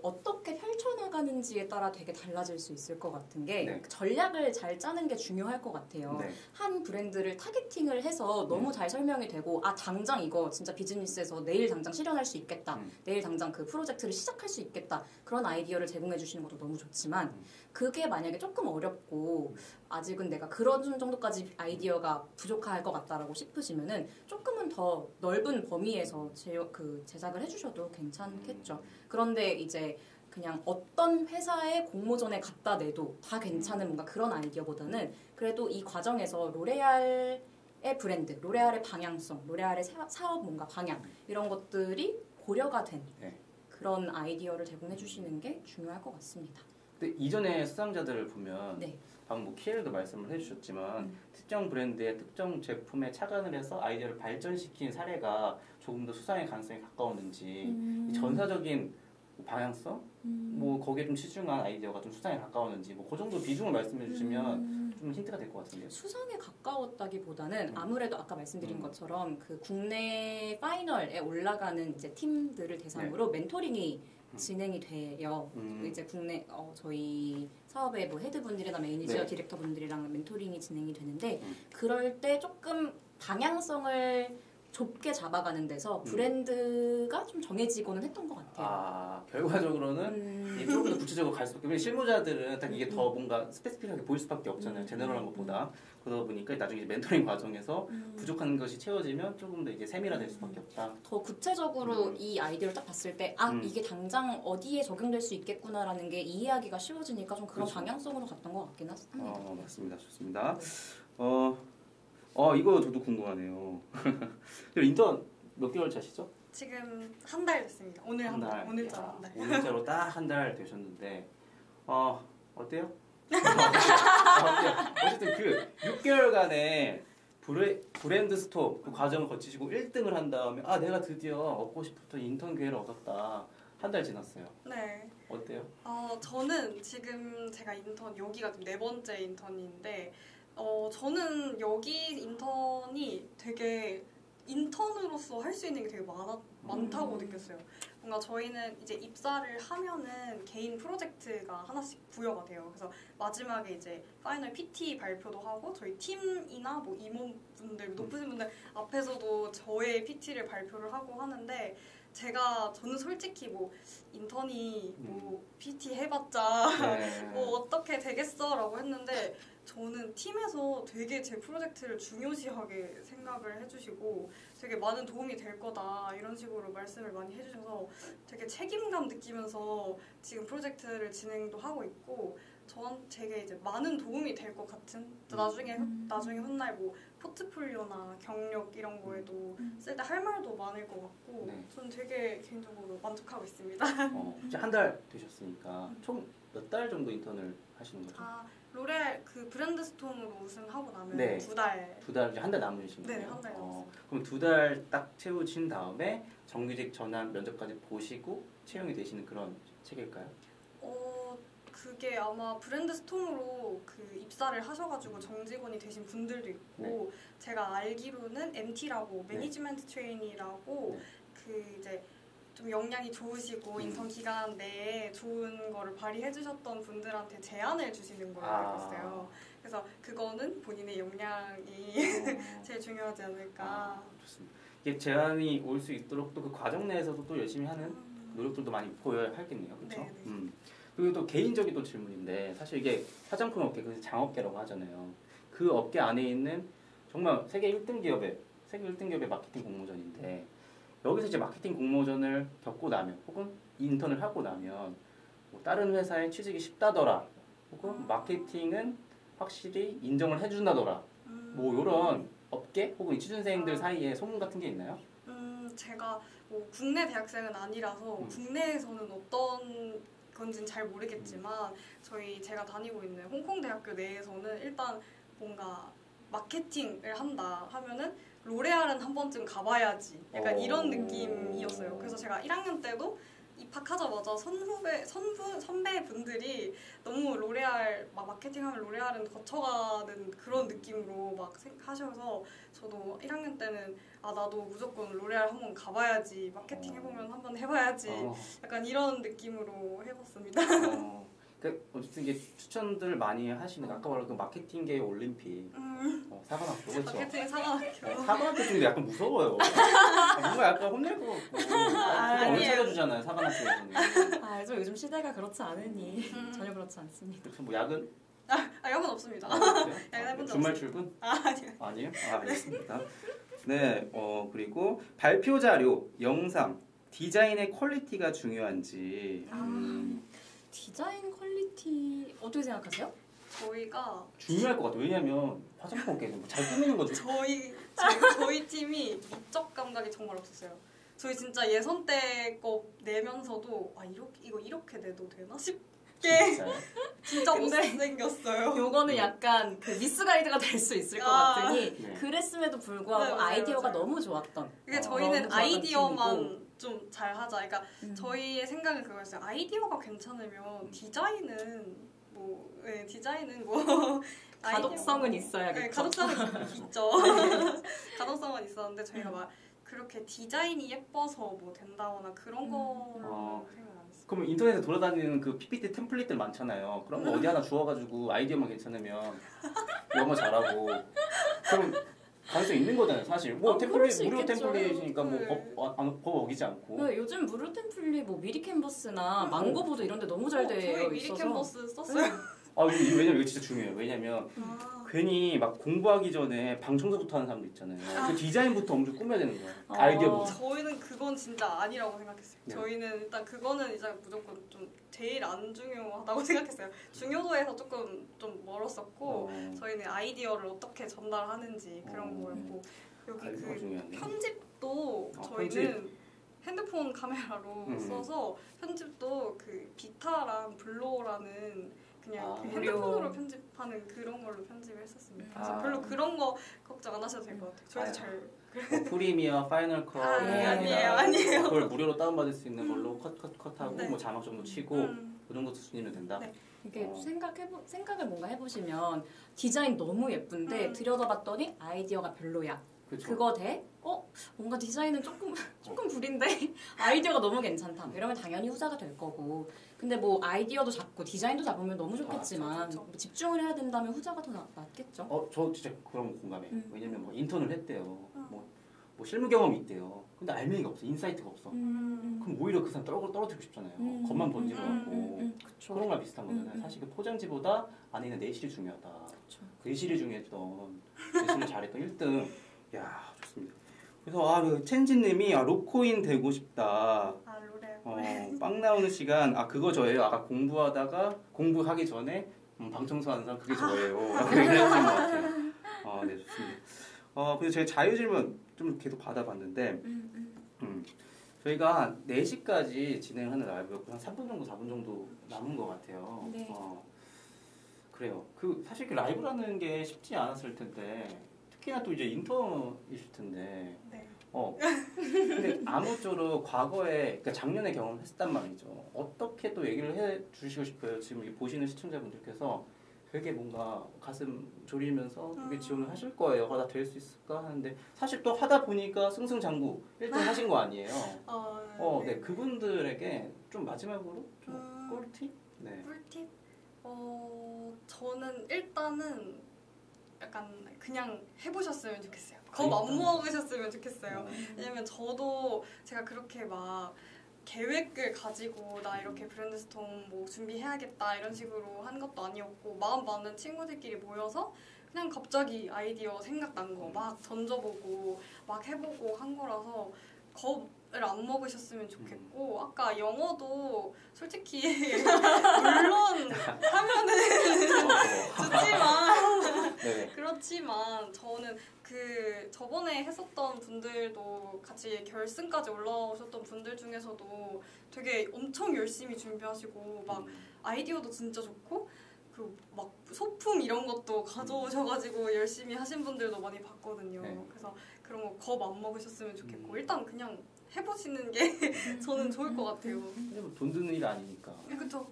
어떻게 펼쳐나가는지에 따라 되게 달라질 수 있을 것 같은 게 전략을 잘 짜는 게 중요할 것 같아요. 한 브랜드를 타겟팅을 해서 너무 잘 설명이 되고 당장 이거 진짜 비즈니스에서 내일 당장 실현할 수 있겠다. 내일 당장 그 프로젝트를 시작할 수 있겠다. 그런 아이디어를 제공해 주시는 것도 너무 좋지만 그게 만약에 조금 어렵고 아직은 내가 그런 정도까지 아이디어가 부족할 것 같다라고 싶으시면은 조금은 더 넓은 범위에서 제작을 해주셔도 괜찮겠죠. 그런데 이제 그냥 어떤 회사의 공모전에 갖다 내도 다 괜찮은 뭔가 그런 아이디어보다는 그래도 이 과정에서 로레알의 브랜드, 로레알의 방향성, 로레알의 사업 뭔가 방향 이런 것들이 고려가 된 그런 아이디어를 제공해 주시는 게 중요할 것 같습니다. 근데 이전에 수상자들을 보면 네. 방금 뭐 키엘도 말씀을 해주셨지만 특정 브랜드의 특정 제품에 착안을 해서 아이디어를 발전시킨 사례가 조금 더 수상의 가능성이 가까웠는지 이 전사적인 방향성, 뭐 거기에 좀 치중한 아이디어가 좀 수상에 가까웠는지 뭐 그 정도 비중을 말씀해 주시면 좀 힌트가 될 것 같은데요. 수상에 가까웠다기보다는 아무래도 아까 말씀드린 것처럼 그 국내 파이널에 올라가는 이제 팀들을 대상으로 멘토링이 진행이 돼요. 이제 국내 저희 사업의 뭐 헤드분들이나 매니저, 네. 디렉터분들이랑 멘토링이 진행이 되는데 그럴 때 조금 방향성을 좁게 잡아가는 데서 브랜드가 좀 정해지고는 했던 것 같아요. 아, 결과적으로는 이게 조금 더 구체적으로 갈 수밖에 없고 실무자들은 딱 이게 더 뭔가 스페시픽하게 보일 수밖에 없잖아요. 제너럴한 것보다. 그러다 보니까 나중에 이제 멘토링 과정에서 부족한 것이 채워지면 조금 더 이게 세밀화될 수밖에 없다. 더 구체적으로 이 아이디어를 딱 봤을 때 이게 당장 어디에 적용될 수 있겠구나라는 게 이해하기가 쉬워지니까 좀 그런 그렇죠. 방향성으로 갔던 것 같긴 합니다. 맞습니다. 좋습니다. 네. 이거 저도 궁금하네요. 인턴 몇 개월 차시죠? 지금 한 달 됐습니다. 오늘 한 달. 오늘자로 한 달. 오늘자로 딱 한 달 되셨는데 어때요? 어쨌든 그 6개월간의 브랜드 스톱 그 과정을 거치시고 1등을 한 다음에 내가 드디어 얻고 싶었던 인턴 기회를 얻었다. 한 달 지났어요. 네. 어때요? 저는 지금 제가 여기가 네 번째 인턴인데 저는 여기 인턴이 되게 인턴으로서 할 수 있는 게 되게 많다고 느꼈어요. 뭔가 저희는 이제 입사를 하면은 개인 프로젝트가 하나씩 부여가 돼요. 그래서 마지막에 이제 파이널 PT 발표도 하고 저희 팀이나 뭐 임원분들, 높으신 분들 앞에서도 저의 PT를 발표를 하고 하는데 저는 솔직히 뭐 인턴이 뭐 PT 해봤자 네. 뭐 어떻게 되겠어라고 했는데 저는 팀에서 되게 제 프로젝트를 중요시하게 생각을 해주시고 되게 많은 도움이 될 거다 이런 식으로 말씀을 많이 해주셔서 되게 책임감 느끼면서 지금 프로젝트를 진행도 하고 있고 되게 이제 많은 도움이 될 것 같은 나중에 훗날 뭐 포트폴리오나 경력 이런 거에도 쓸 때 할 말도 많을 것 같고 네. 저는 되게 개인적으로 만족하고 있습니다. 이제 한 달 되셨으니까 총 몇 달 정도 인턴을 하시는 거죠? 로레알 그 브랜드 스톰으로 우승하고 나면 네. 2달. 2달, 이제 한 달 남으신 거예요? 네, 한 달 남았습니다. 그럼 2달 딱 채우신 다음에 정규직 전환 면접까지 보시고 채용이 되시는 그런 체계일까요? 그게 아마 브랜드 스톰으로 그 입사를 하셔가지고 정직원이 되신 분들도 있고 제가 알기로는 MT라고 매니지먼트 트레이니라고 그 이제 좀 역량이 좋으시고 인턴 기간 내에 좋은 거를 발휘해 주셨던 분들한테 제안을 주시는 걸로 알고 있어요. 그래서 그거는 본인의 역량이 제일 중요하지 않을까. 좋습니다. 이게 제안이 올 수 있도록 또 그 과정 내에서도 또 열심히 하는 노력들도 많이 보여야 하겠네요. 그렇죠? 네. 그리고 또 개인적인 또 질문인데 사실 이게 화장품 업계, 그 장업계라고 하잖아요. 그 업계 안에 있는 정말 세계 1등 기업의 마케팅 공모전인데 여기서 이제 마케팅 공모전을 겪고 나면 혹은 인턴을 하고 나면 뭐 다른 회사에 취직이 쉽다더라 혹은 마케팅은 확실히 인정을 해준다더라 뭐 이런 업계 혹은 취준생들 사이에 소문 같은 게 있나요? 제가 뭐 국내 대학생은 아니라서 국내에서는 어떤 건지는 잘 모르겠지만 제가 다니고 있는 홍콩 대학교 내에서는 일단 뭔가 마케팅을 한다 하면은 로레알은 한 번쯤 가봐야지 약간 이런 느낌이었어요. 그래서 제가 1학년 때도 입학하자마자 선배분들이 너무 로레알 마케팅하면 로레알은 거쳐가는 그런 느낌으로 막 하셔서 저도 1학년 때는 나도 무조건 로레알 한번 가봐야지 마케팅 해보면 한번 해봐야지 약간 이런 느낌으로 해봤습니다. 어쨌든 이게 추천들 많이 하시는 아까 말한 그 마케팅계의 올림픽 사관학교 그렇죠? 마케팅 사관학교 사관학교 좀 약간 무서워요. 뭔가 약간 혼낼 것 같고 오늘 찾아주잖아요 사관학교에서는. 좀 요즘 시대가 그렇지 않으니 전혀 그렇지 않습니다. 그렇죠. 뭐 야근? 야근 없습니다. 야근 해본 적 주말 없어요. 출근? 아니요. 아니에요? 알겠습니다. 네, 그리고 발표 자료, 영상, 디자인의 퀄리티가 중요한지. 디자인 퀄리티 어떻게 생각하세요? 저희가 중요할 것 같아요. 왜냐면 화장품 업계는 잘 꾸미는 거죠. 저희 팀이 미적 감각이 정말 없었어요. 저희 진짜 예선 때 거 내면서도 이거 이렇게 내도 되나 게 진짜요? 진짜 근데 못생겼어요. 요거는 약간 그 미스 가이드가 될 수 있을 것 아. 같으니 네. 그랬음에도 불구하고 네, 맞아요, 아이디어가 맞아요. 너무 좋았던. 그게 너무 저희는 좋았던 아이디어만 팀이고. 좀 잘 하자. 그러니까 저희의 생각은 그거였어요. 아이디어가 괜찮으면 디자인은 뭐 디자인은 뭐 가독성은 네, 있어야겠죠. 가독성은 있죠. 가독성은 있었는데 저희가 막 그렇게 디자인이 예뻐서 뭐 된다거나 그런 거는 생각 안 했어요. 그럼 인터넷에 돌아다니는 그 PPT 템플릿들 많잖아요. 그런 거 어디 하나 주워가지고 아이디어만 괜찮으면 영어 잘하고 그럼 가능성 있는 거잖아요, 사실. 뭐 그럴 템플릿 수 무료 있겠죠. 템플릿이니까 네. 법 어기지 않고. 네, 요즘 무료 템플릿 뭐 미리 캔버스나 망고보드 이런 데 너무 잘 되어 저희 미리 있어서. 캔버스 썼어요. 왜냐면 이거 진짜 중요해요. 왜냐면 아. 괜히 막 공부하기 전에 방 청소부터 하는 사람도 있잖아요. 그 디자인부터 엄청 꾸며야 되는 거예요. 어. 아이디어부터. 저희는 그건 진짜 아니라고 생각했어요. 네. 저희는 일단 그거는 이제 무조건 좀 제일 안 중요하다고 생각했어요. 중요도에서 조금 좀 멀었었고 저희는 아이디어를 어떻게 전달하는지 그런 거였고 여기 아이디어가 그 중요하네. 편집도 저희는 편집. 핸드폰 카메라로 써서 편집도 그 비타랑 블로라는 그냥 그 무료. 핸드폰으로 편집하는 그런 걸로 편집을 했었습니다. 그래서 별로 그런 거 걱정 안 하셔도 될 것 같아요. 저희도 잘 프리미어, 파이널 컷, 아니에요. 그걸 무료로 다운받을 수 있는 걸로 컷하고 네. 뭐 자막 정도 치고 그 정도 수준이면 된다. 네. 이게 생각을 뭔가 해보시면 디자인 너무 예쁜데 들여다봤더니 아이디어가 별로야. 그쵸? 그거 돼? 뭔가 디자인은 조금 구린데 아이디어가 너무 괜찮다. 이러면 당연히 후자가 될 거고. 근데 뭐 아이디어도 잡고 디자인도 잡으면 너무 좋겠지만 그쵸. 뭐 집중을 해야 된다면 후자가 더 낫겠죠. 저 진짜 그런 거 공감해. 왜냐면 뭐 인턴을 했대요. 뭐 실무 경험이 있대요. 근데 알맹이가 없어, 인사이트가 없어. 그럼 오히려 그 사람 떨어뜨리고 싶잖아요. 겉만 번지고 갖고 그쵸. 그런 거랑 비슷한 거잖아요. 사실 그 포장지보다 안에 있는 내실이 중요하다. 그쵸. 그 내실이 중요했던 내실을 잘했던 1등. 야 좋습니다. 그래서 그 첸지님이 로코인 되고 싶다. 롤에 빵 나오는 시간 그거 저예요. 아까 공부하기 전에 방 청소하는 사람 그게 저예요. 라고 얘기를 해주신 것 같아요. 네 좋습니다. 그래서 제가 자유질문 좀 계속 받아봤는데 저희가 4시까지 진행하는 라이브였고 한 3분 정도 4분 정도 남은 것 같아요. 네. 그래요. 사실 그 라이브라는 게 쉽지 않았을 텐데 특히나 또 이제 인턴이실 텐데 네. 근데 아무쪼록 과거에 그러니까 작년에 경험했단 말이죠. 어떻게 또 얘기를 해 주시고 싶어요. 지금 이 보시는 시청자분들께서 되게 뭔가 가슴 졸이면서 이게 지원을 하실 거예요. 나 될 수 있을까 하는데 사실 또 하다 보니까 승승장구 1등 하신 거 아니에요. 네. 그분들에게 좀 마지막으로 좀 꿀팁? 네. 꿀팁? 저는 일단은 약간 그냥 해보셨으면 좋겠어요. 겁 안 먹으셨으면 좋겠어요. 왜냐면 저도 제가 그렇게 막 계획을 가지고 나 이렇게 브랜드스톰 뭐 준비해야겠다 이런 식으로 한 것도 아니었고 마음 맞는 친구들끼리 모여서 그냥 갑자기 아이디어 생각난 거 막 던져보고 막 해보고 한 거라서 겁을 안 먹으셨으면 좋겠고 아까 영어도 솔직히 물론 하면은 좋지만 그렇지만 저는 저번에 했었던 분들도 같이 결승까지 올라오셨던 분들 중에서도 되게 엄청 열심히 준비하시고 막 아이디어도 진짜 좋고 막 소품 이런 것도 가져오셔가지고 열심히 하신 분들도 많이 봤거든요. 그래서 그런 거 겁 안 먹으셨으면 좋겠고 일단 그냥 해보시는 게 저는 좋을 것 같아요. 왜냐면 돈 드는 일 아니니까. 그렇죠.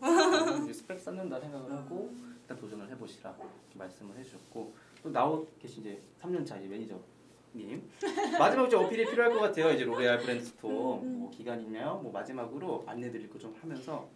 스펙 쌓는다 생각을 하고 일단 도전을 해보시라 이렇게 말씀을 해주셨고 또 나오 계신 이제 3년차 이제 매니저님 마지막으로 좀 어필이 필요할 것 같아요. 이제 로레알 브랜드스톰 뭐 기간이며 뭐 마지막으로 안내드릴 거 좀 하면서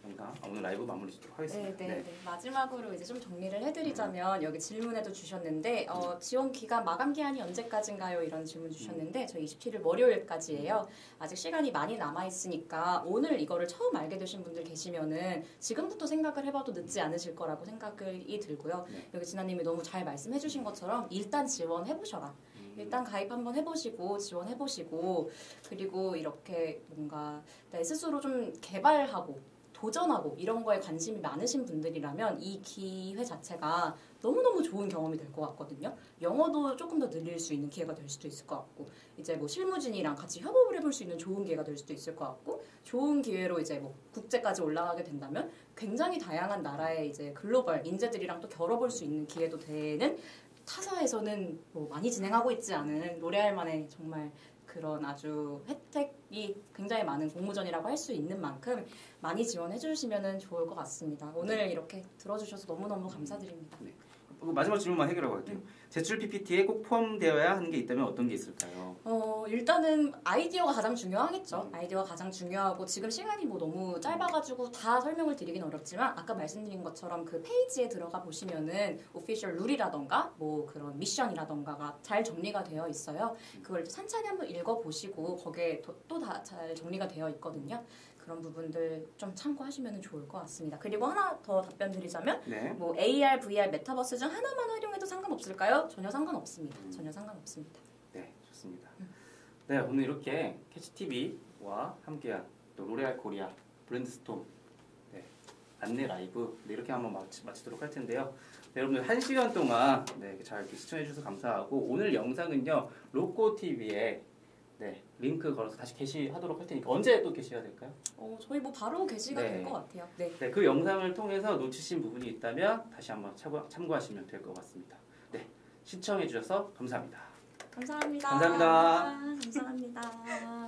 뭔가 오늘 라이브 마무리 짓도록 하겠습니다. 네. 마지막으로 이제 좀 정리를 해드리자면 여기 질문에도 주셨는데 지원 기간 마감 기한이 언제까지인가요? 이런 질문 주셨는데 저희 27일 월요일까지예요. 아직 시간이 많이 남아 있으니까 오늘 이거를 처음 알게 되신 분들 계시면은 지금부터 생각을 해봐도 늦지 않으실 거라고 생각이 들고요. 여기 진아님이 너무 잘 말씀해주신 것처럼 일단 지원해보셔라. 일단 가입 한번 해보시고 지원해보시고 그리고 이렇게 뭔가 내 스스로 좀 개발하고 도전하고 이런 거에 관심이 많으신 분들이라면 이 기회 자체가 너무너무 좋은 경험이 될 것 같거든요. 영어도 조금 더 늘릴 수 있는 기회가 될 수도 있을 것 같고, 이제 뭐 실무진이랑 같이 협업을 해볼 수 있는 좋은 기회가 될 수도 있을 것 같고, 좋은 기회로 이제 뭐 국제까지 올라가게 된다면 굉장히 다양한 나라의 이제 글로벌 인재들이랑 또 겨뤄볼 수 있는 기회도 되는, 타사에서는 뭐 많이 진행하고 있지 않은 로레알만의 정말 그런 아주 혜택이 굉장히 많은 공모전이라고 할 수 있는 만큼 많이 지원해 주시면 좋을 것 같습니다. 오늘 이렇게 들어주셔서 너무너무 감사드립니다. 네. 마지막 질문만 해결하고 갈게요. 제출 PPT에 꼭 포함되어야 하는 게 있다면 어떤 게 있을까요? 일단은 아이디어가 가장 중요하겠죠. 아이디어가 가장 중요하고, 지금 시간이 뭐 너무 짧아가지고 다 설명을 드리긴 어렵지만, 아까 말씀드린 것처럼 그 페이지에 들어가 보시면은 오피셜 룰이라던가 뭐 그런 미션이라던가가 잘 정리가 되어 있어요. 그걸 찬찬히 한번 읽어보시고 거기에 또 다 잘 정리가 되어 있거든요. 그런 부분들 좀 참고하시면 좋을 것 같습니다. 그리고 하나 더 답변 드리자면, 네. 뭐 AR, VR, 메타버스 중 하나만 활용해도 상관없을까요? 전혀 상관없습니다. 전혀 상관없습니다. 네, 좋습니다. 네, 오늘 이렇게 캐치TV와 함께한 또 로레알 코리아 브랜드스톰 안내 라이브 이렇게 한번 마치도록 할 텐데요. 네, 여러분들 1시간 동안 잘 이렇게 시청해 주셔서 감사하고, 오늘 영상은요 로코TV에 링크 걸어서 다시 게시하도록 할 테니까 언제 또 게시가 될까요? 저희 뭐 바로 게시가 될 것 같아요. 네. 네, 그 영상을 통해서 놓치신 부분이 있다면 다시 한번 참고하시면 될 것 같습니다. 네, 시청해 주셔서 감사합니다. 감사합니다. 감사합니다. 감사합니다.